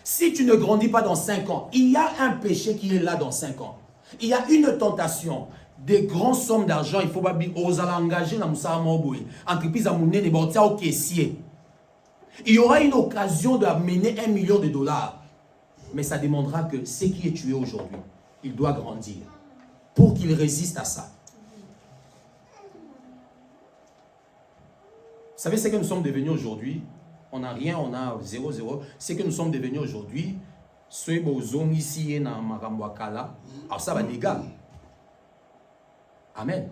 Si tu ne grandis pas dans 5 ans, il y a un péché qui est là dans 5 ans. Il y a une tentation. Des grandes sommes d'argent, il faut pas engager dans entreprise à monnaie au caissier. Il y aura une occasion d'amener $1 million. Mais ça demandera que ce qui est tué aujourd'hui, il doit grandir pour qu'il résiste à ça. Vous savez ce que nous sommes devenus aujourd'hui? On n'a rien, on a 0,0. Ce que nous sommes devenus aujourd'hui, ceux qui sont ici dans Marambouakala, alors ça va légal. Amen.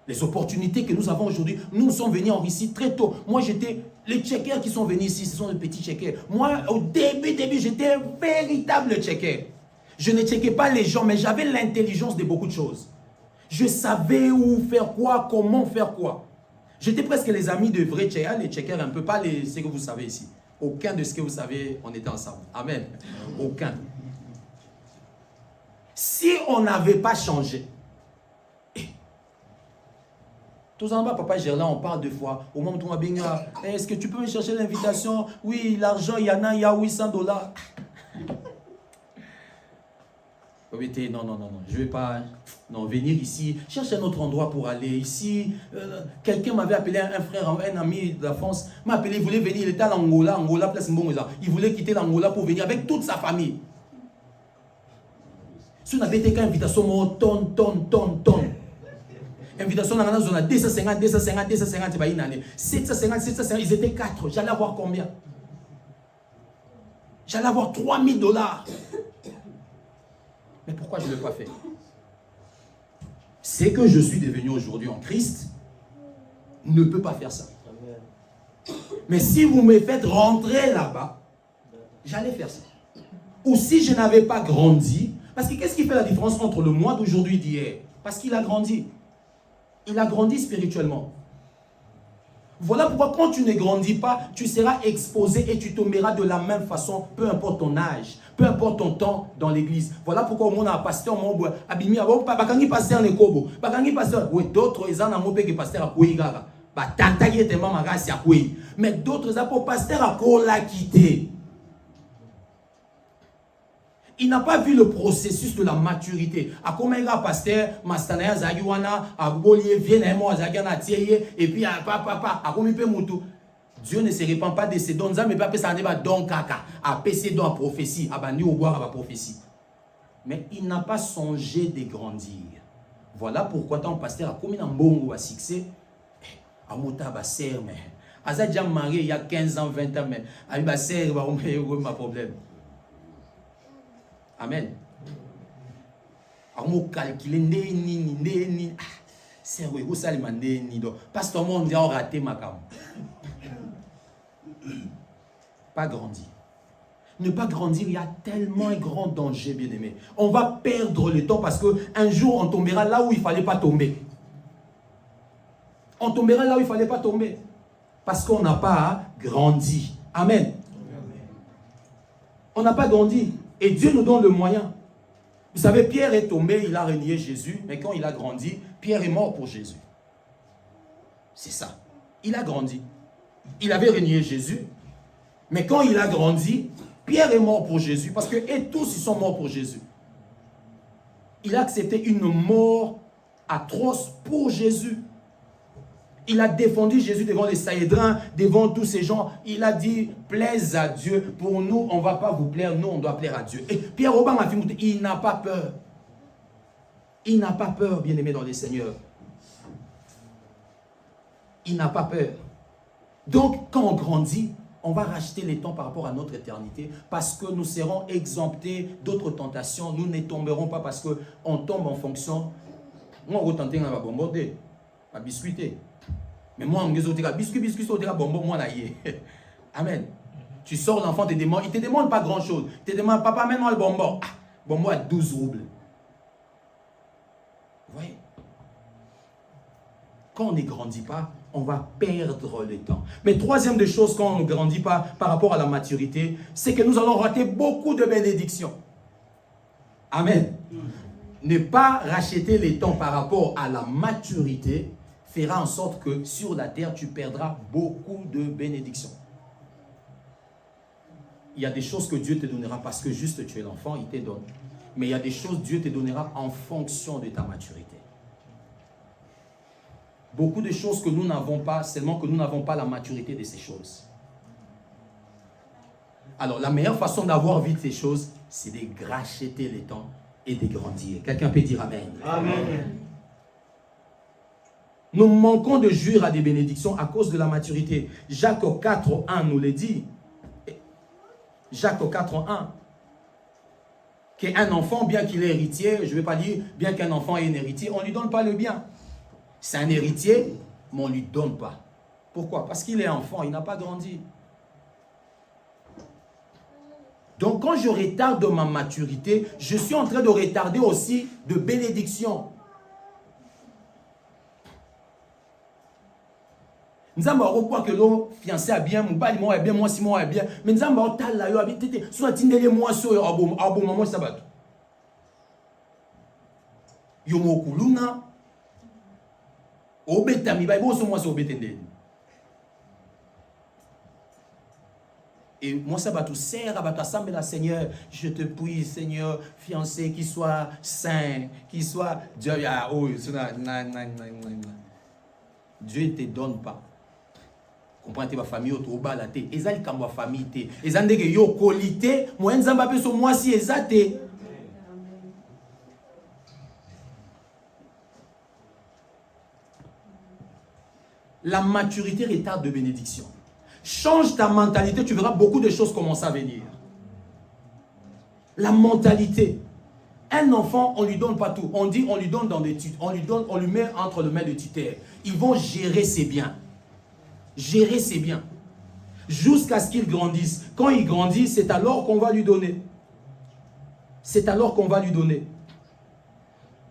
Les opportunités que nous avons aujourd'hui, nous sommes venus en Russie très tôt. Moi, j'étais... Les checkers qui sont venus ici, ce sont des petits checkers. Moi, au début, j'étais un véritable checker. Je ne checkais pas les gens, mais j'avais l'intelligence de beaucoup de choses. Je savais où faire quoi, comment faire quoi. J'étais presque les amis de vrais checkers, les checkers un peu, pas ce que vous savez ici. Aucun de ce que vous savez, on était ensemble. Amen. Aucun. Si on n'avait pas changé, tous en bas, papa Gerland, on parle 2 fois. Au moment où on va bien, est-ce que tu peux me chercher l'invitation? Oui, l'argent, il y en a, il y a $800. Non, je ne vais pas venir ici. Cherche un autre endroit pour aller ici. Quelqu'un m'avait appelé, un frère, un ami de la France, m'a appelé, il voulait venir, il était à l'Angola, place Mbongoza. Il voulait quitter l'Angola pour venir avec toute sa famille. Si on avait été qu'une invitation, tonne. Invitation dans la zone 250, 750, ils étaient 4. J'allais avoir combien? J'allais avoir $3000. Mais pourquoi je ne l'ai pas fait? C'est que je suis devenu aujourd'hui en Christ, ne peut pas faire ça. Mais si vous me faites rentrer là-bas, j'allais faire ça. Ou si je n'avais pas grandi, parce que qu'est-ce qui fait la différence entre le moi d'aujourd'hui et d'hier? Parce qu'il a grandi. Il a grandi spirituellement. Voilà pourquoi quand tu ne grandis pas, tu seras exposé et tu tomberas de la même façon, peu importe ton âge, peu importe ton temps dans l'église. Voilà pourquoi au monde a un pasteur, abimi, bakangi pasteur ne kobo, bakangi pasteur, oui, d'autres ils en ont que pasteur a koué gaga, tanta qui était maman rasi a koué, mais d'autres ils ont pasteur a kola quitté. Il n'a pas vu le processus de la maturité. A comment il a pasteur, Mastanaya Zagiwana, a Bolier, Vienemo, Zagana Tieye, et puis a papa, a comment il peut moutou. Dieu ne se répand pas de ses dons, mais pas ça n'est pas don kaka, a PC don à prophétie, a bandi au boire à la prophétie. Mais il n'a pas songé de grandir. Voilà pourquoi tant pasteur a commis un bon succès, a mouta à serre, mais a déjà marié il y a 15 ans, 20 ans, mais a eu ma serre, ma problème. Amen. Alors, calculer ni c'est vrai où ça les ni do pasteur mon dit on raté ma cam. Pas grandir. Ne pas grandir, il y a tellement un grand danger, bien-aimé. On va perdre le temps parce que un jour on tombera là où il fallait pas tomber. On tombera là où il fallait pas tomber parce qu'on n'a pas grandi. Amen. On n'a pas grandi. Et Dieu nous donne le moyen. Vous savez, Pierre est tombé, il a renié Jésus, mais quand il a grandi, Pierre est mort pour Jésus. C'est ça. Il a grandi. Il avait renié Jésus, mais quand il a grandi, Pierre est mort pour Jésus parce que et tous ils sont morts pour Jésus. Il a accepté une mort atroce pour Jésus. Il a défendu Jésus devant les Sahédrins, devant tous ces gens. Il a dit, plaise à Dieu. Pour nous, on ne va pas vous plaire, nous, on doit plaire à Dieu. Et Pierre Robin a fait, il n'a pas peur. Il n'a pas peur, bien-aimé dans les Seigneurs. Il n'a pas peur. Donc, quand on grandit, on va racheter les temps par rapport à notre éternité parce que nous serons exemptés d'autres tentations. Nous ne tomberons pas parce qu'on tombe en fonction. Moi, on va tenter un bonbonner, un biscuiter. Mais moi, on me dit, biscuit, bonbon, moi, là, amen. Tu sors, l'enfant te demande, il ne te demande pas grand-chose. Il te demande, papa, amène-moi le bonbon. Ah, bonbon à 12 roubles. Vous voyez? Quand on ne grandit pas, on va perdre le temps. Mais troisième des choses, quand on ne grandit pas par rapport à la maturité, c'est que nous allons rater beaucoup de bénédictions. Amen. Ne pas racheter les temps par rapport à la maturité fera en sorte que sur la terre, tu perdras beaucoup de bénédictions. Il y a des choses que Dieu te donnera parce que juste tu es l'enfant, il te donne. Mais il y a des choses que Dieu te donnera en fonction de ta maturité. Beaucoup de choses que nous n'avons pas, seulement que nous n'avons pas la maturité de ces choses. Alors, la meilleure façon d'avoir vite ces choses, c'est de racheter les temps et de grandir. Quelqu'un peut dire Amen. Amen. Nous manquons de jouir à des bénédictions à cause de la maturité. Jacques 4:1 nous le dit. Jacques 4:1. Qu'un enfant, bien qu'il est héritier, je ne vais pas dire, bien qu'un enfant ait un héritier, on ne lui donne pas le bien. C'est un héritier, mais on ne lui donne pas. Pourquoi? Parce qu'il est enfant, il n'a pas grandi. Donc quand je retarde ma maturité, je suis en train de retarder aussi de bénédictions. Nous avons quoi que l'on fiancé a bien, mon bali moi est bien, moi si moi est bien, mais nous avons tal là yo habité, soit tindele moi sur abo maman sabat. Yo mo kuluna. Obetami ba ibo so moi so obetende. Et moi ça va tout sert à battre ensemble la Seigneur, je te prie Seigneur, fiancé qui soit saint, qui soit Dieu Dieu ne te donne pas. Comprenez ma famille au balate ezali kamwa famille te ezandeke yo qualité moi nzamba pe so moi si ezate. La maturité retarde de bénédiction. Change ta mentalité, tu verras beaucoup de choses commencer à venir. La mentalité. Un enfant, on ne lui donne pas tout. On dit, on lui donne dans des tutos. On lui met entre les mains de tuteurs. Ils vont gérer ses biens. Gérer ses biens. Jusqu'à ce qu'il grandisse. Quand il grandit, c'est alors qu'on va lui donner. C'est alors qu'on va lui donner.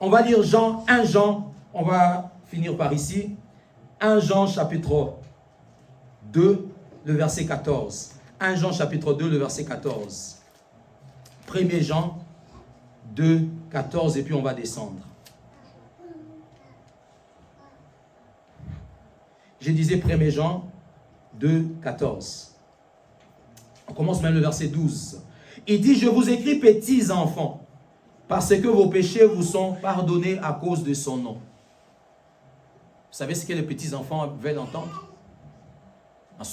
On va lire Jean, 1 Jean, on va finir par ici. 1 Jean chapitre 2, le verset 14. 1 Jean chapitre 2, le verset 14. 1er Jean 2, 14, et puis on va descendre. Je disais 1er Jean 2, 14. On commence même le verset 12. Il dit, je vous écris petits enfants, parce que vos péchés vous sont pardonnés à cause de son nom. Vous savez ce que les petits enfants veulent entendre? Il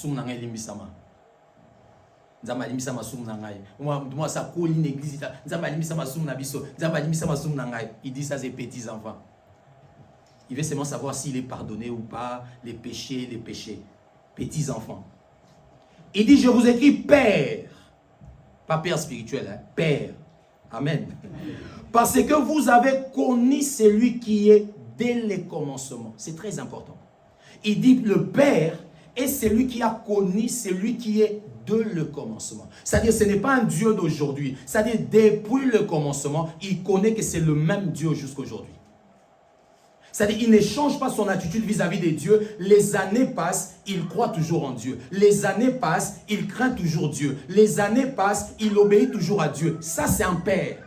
dit ça, c'est petits enfants. Il veut seulement savoir s'il est pardonné ou pas, les péchés. Petits enfants. Il dit, je vous écris père. Pas père spirituel, hein? Père. Amen. Parce que vous avez connu celui qui est dès le commencement. C'est très important. Il dit, le père est celui qui a connu celui qui est de le commencement. C'est-à-dire, ce n'est pas un Dieu d'aujourd'hui. C'est-à-dire, depuis le commencement, il connaît que c'est le même Dieu jusqu'aujourd'hui. C'est-à-dire, il ne change pas son attitude vis-à-vis de Dieu. Les années passent, il croit toujours en Dieu. Les années passent, il craint toujours Dieu. Les années passent, il obéit toujours à Dieu. Ça, c'est un père.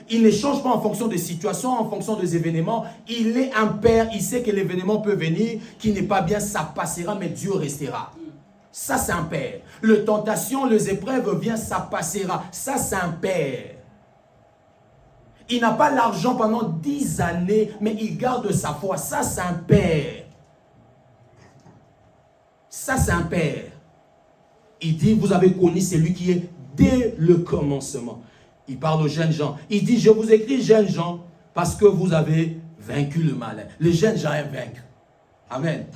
Il ne change pas en fonction des situations, en fonction des événements. Il est un père, il sait que l'événement peut venir, qui n'est pas bien, ça passera, mais Dieu restera. Ça, c'est un père. Les tentations, les épreuves viennent, ça passera. Ça, c'est un père. Il n'a pas l'argent pendant 10 années, mais il garde sa foi. Ça, c'est un père. Ça, c'est un père. Il dit, vous avez connu celui qui est dès le commencement. Il parle aux jeunes gens. Il dit, je vous écris, jeunes gens, parce que vous avez vaincu le malin. Les jeunes gens aiment vaincre. Amen.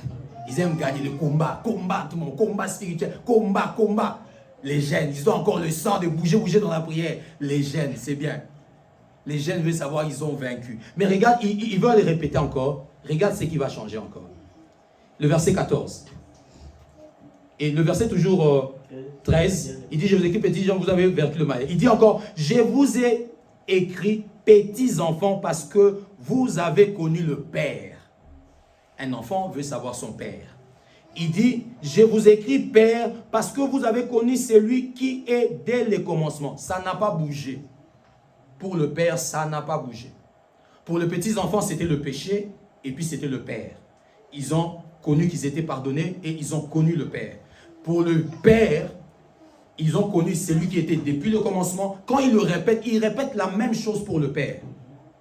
Ils aiment gagner le combat. Combat, tout le monde. Combat spirituel. Combat, combat. Les jeunes, ils ont encore le sang de bouger dans la prière. Les jeunes, c'est bien. Les jeunes veulent savoir qu'ils ont vaincu. Mais regarde, ils veulent le répéter encore. Regarde ce qui va changer encore. Le verset 14. Et le verset toujours 13. Il dit, je vous écris, petits gens, vous avez vaincu le mal. Il dit encore, je vous ai écrit, petits enfants, parce que vous avez connu le Père. Un enfant veut savoir son Père. Il dit, je vous écris, Père, parce que vous avez connu celui qui est dès le commencement. Ça n'a pas bougé. Pour le Père, ça n'a pas bougé. Pour les petits enfants, c'était le péché et puis c'était le Père. Ils ont connu qu'ils étaient pardonnés et ils ont connu le Père. Pour le Père, ils ont connu celui qui était depuis le commencement. Quand il le répète, il répète la même chose pour le Père.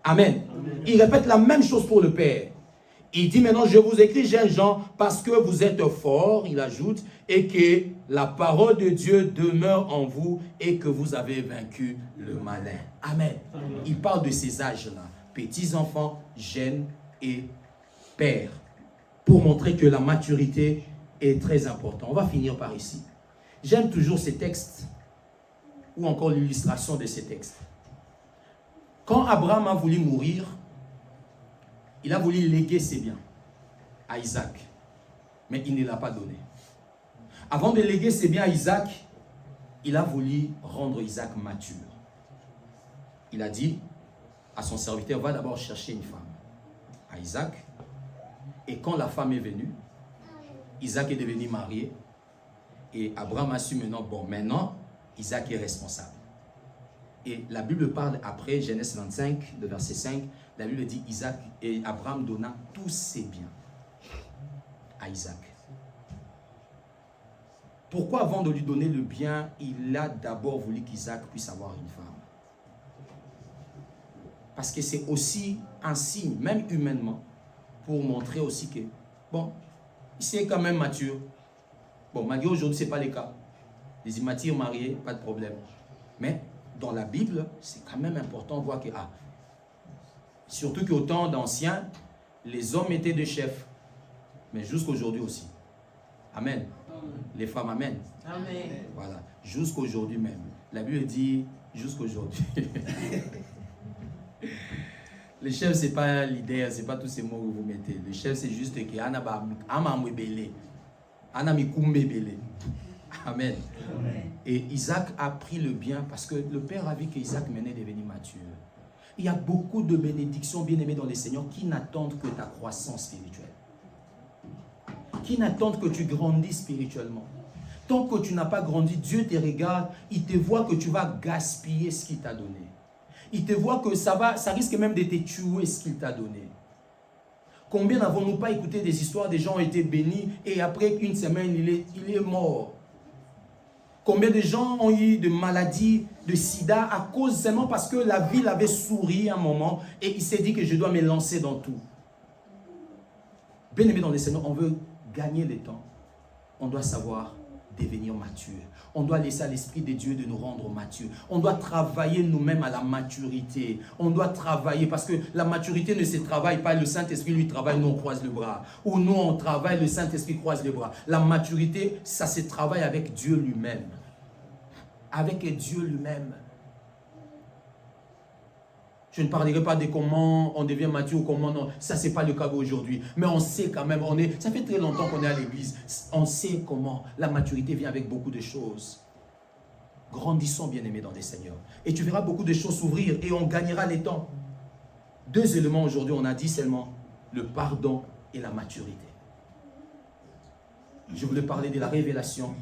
Amen. Il répète la même chose pour le Père. Il dit maintenant, je vous écris, jeunes gens, parce que vous êtes forts, il ajoute, et que la parole de Dieu demeure en vous et que vous avez vaincu le malin. Amen. Il parle de ces âges-là, petits enfants, jeunes et pères, pour montrer que la maturité est très importante. On va finir par ici. J'aime toujours ces textes, ou encore l'illustration de ces textes. Quand Abraham a voulu mourir, il a voulu léguer ses biens à Isaac, mais il ne l'a pas donné. Avant de léguer ses biens à Isaac, il a voulu rendre Isaac mature. Il a dit à son serviteur, va d'abord chercher une femme, à Isaac. Et quand la femme est venue, Isaac est devenu marié. Et Abraham a su maintenant, Isaac est responsable. Et la Bible parle après, Genèse 25, le verset 5, la Bible dit Isaac et Abraham donna tous ses biens à Isaac. Pourquoi avant de lui donner le bien, il a d'abord voulu qu'Isaac puisse avoir une femme? Parce que c'est aussi un signe, même humainement, pour montrer aussi que, bon, il est quand même mature. Bon, malgré aujourd'hui, ce n'est pas le cas. Les immatures mariés, pas de problème. Mais dans la Bible, c'est quand même important de voir que, surtout qu'au temps d'Anciens, les hommes étaient des chefs. Mais jusqu'aujourd'hui aussi. Amen. Les femmes, amen. Amen. Voilà, jusqu'aujourd'hui même. La Bible dit jusqu'aujourd'hui. Le chef, ce n'est pas l'idée, ce n'est pas tous ces mots que vous mettez. Le chef, c'est juste que Amen. Et Isaac a pris le bien parce que le Père a vu qu'Isaac menait devenir mature. Il y a beaucoup de bénédictions, bien-aimées dans le Seigneur, qui n'attendent que ta croissance spirituelle. Qui n'attendent que tu grandis spirituellement. Tant que tu n'as pas grandi, Dieu te regarde, il te voit que tu vas gaspiller ce qu'il t'a donné. Il te voit que ça risque même de te tuer ce qu'il t'a donné. Combien n'avons-nous pas écouté des histoires, des gens ont été bénis et après une semaine, il est mort. Combien de gens ont eu de maladies, de sida à cause seulement parce que la vie l'avait souri un moment et il s'est dit que je dois me lancer dans tout. Bien-aimé dans le Seigneur, on veut gagner le temps. On doit savoir devenir mature. On doit laisser à l'Esprit de Dieu de nous rendre matures. On doit travailler nous-mêmes à la maturité. On doit travailler parce que la maturité ne se travaille pas. Le Saint-Esprit lui travaille, nous on croise le bras. Ou nous on travaille, le Saint-Esprit croise les bras. La maturité, ça se travaille avec Dieu lui-même. Avec Dieu lui-même. Je ne parlerai pas de comment on devient mature ou comment non. Ça, ce n'est pas le cas aujourd'hui. Mais on sait quand même, ça fait très longtemps qu'on est à l'église. On sait comment. La maturité vient avec beaucoup de choses. Grandissons, bien-aimés dans les Seigneurs. Et tu verras beaucoup de choses s'ouvrir et on gagnera les temps. 2 éléments aujourd'hui, on a dit seulement le pardon et la maturité. Je voulais parler de la révélation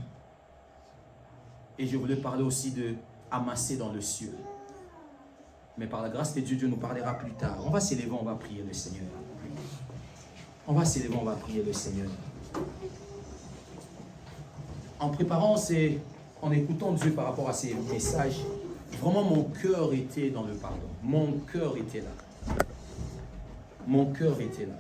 et je voulais parler aussi de amasser dans le ciel. Mais par la grâce de Dieu, Dieu nous parlera plus tard. On va s'élever, on va prier le Seigneur. On va s'élever, on va prier le Seigneur. en préparant en écoutant Dieu par rapport à ces messages, vraiment mon cœur était dans le pardon. Mon cœur était là. Mon cœur était là.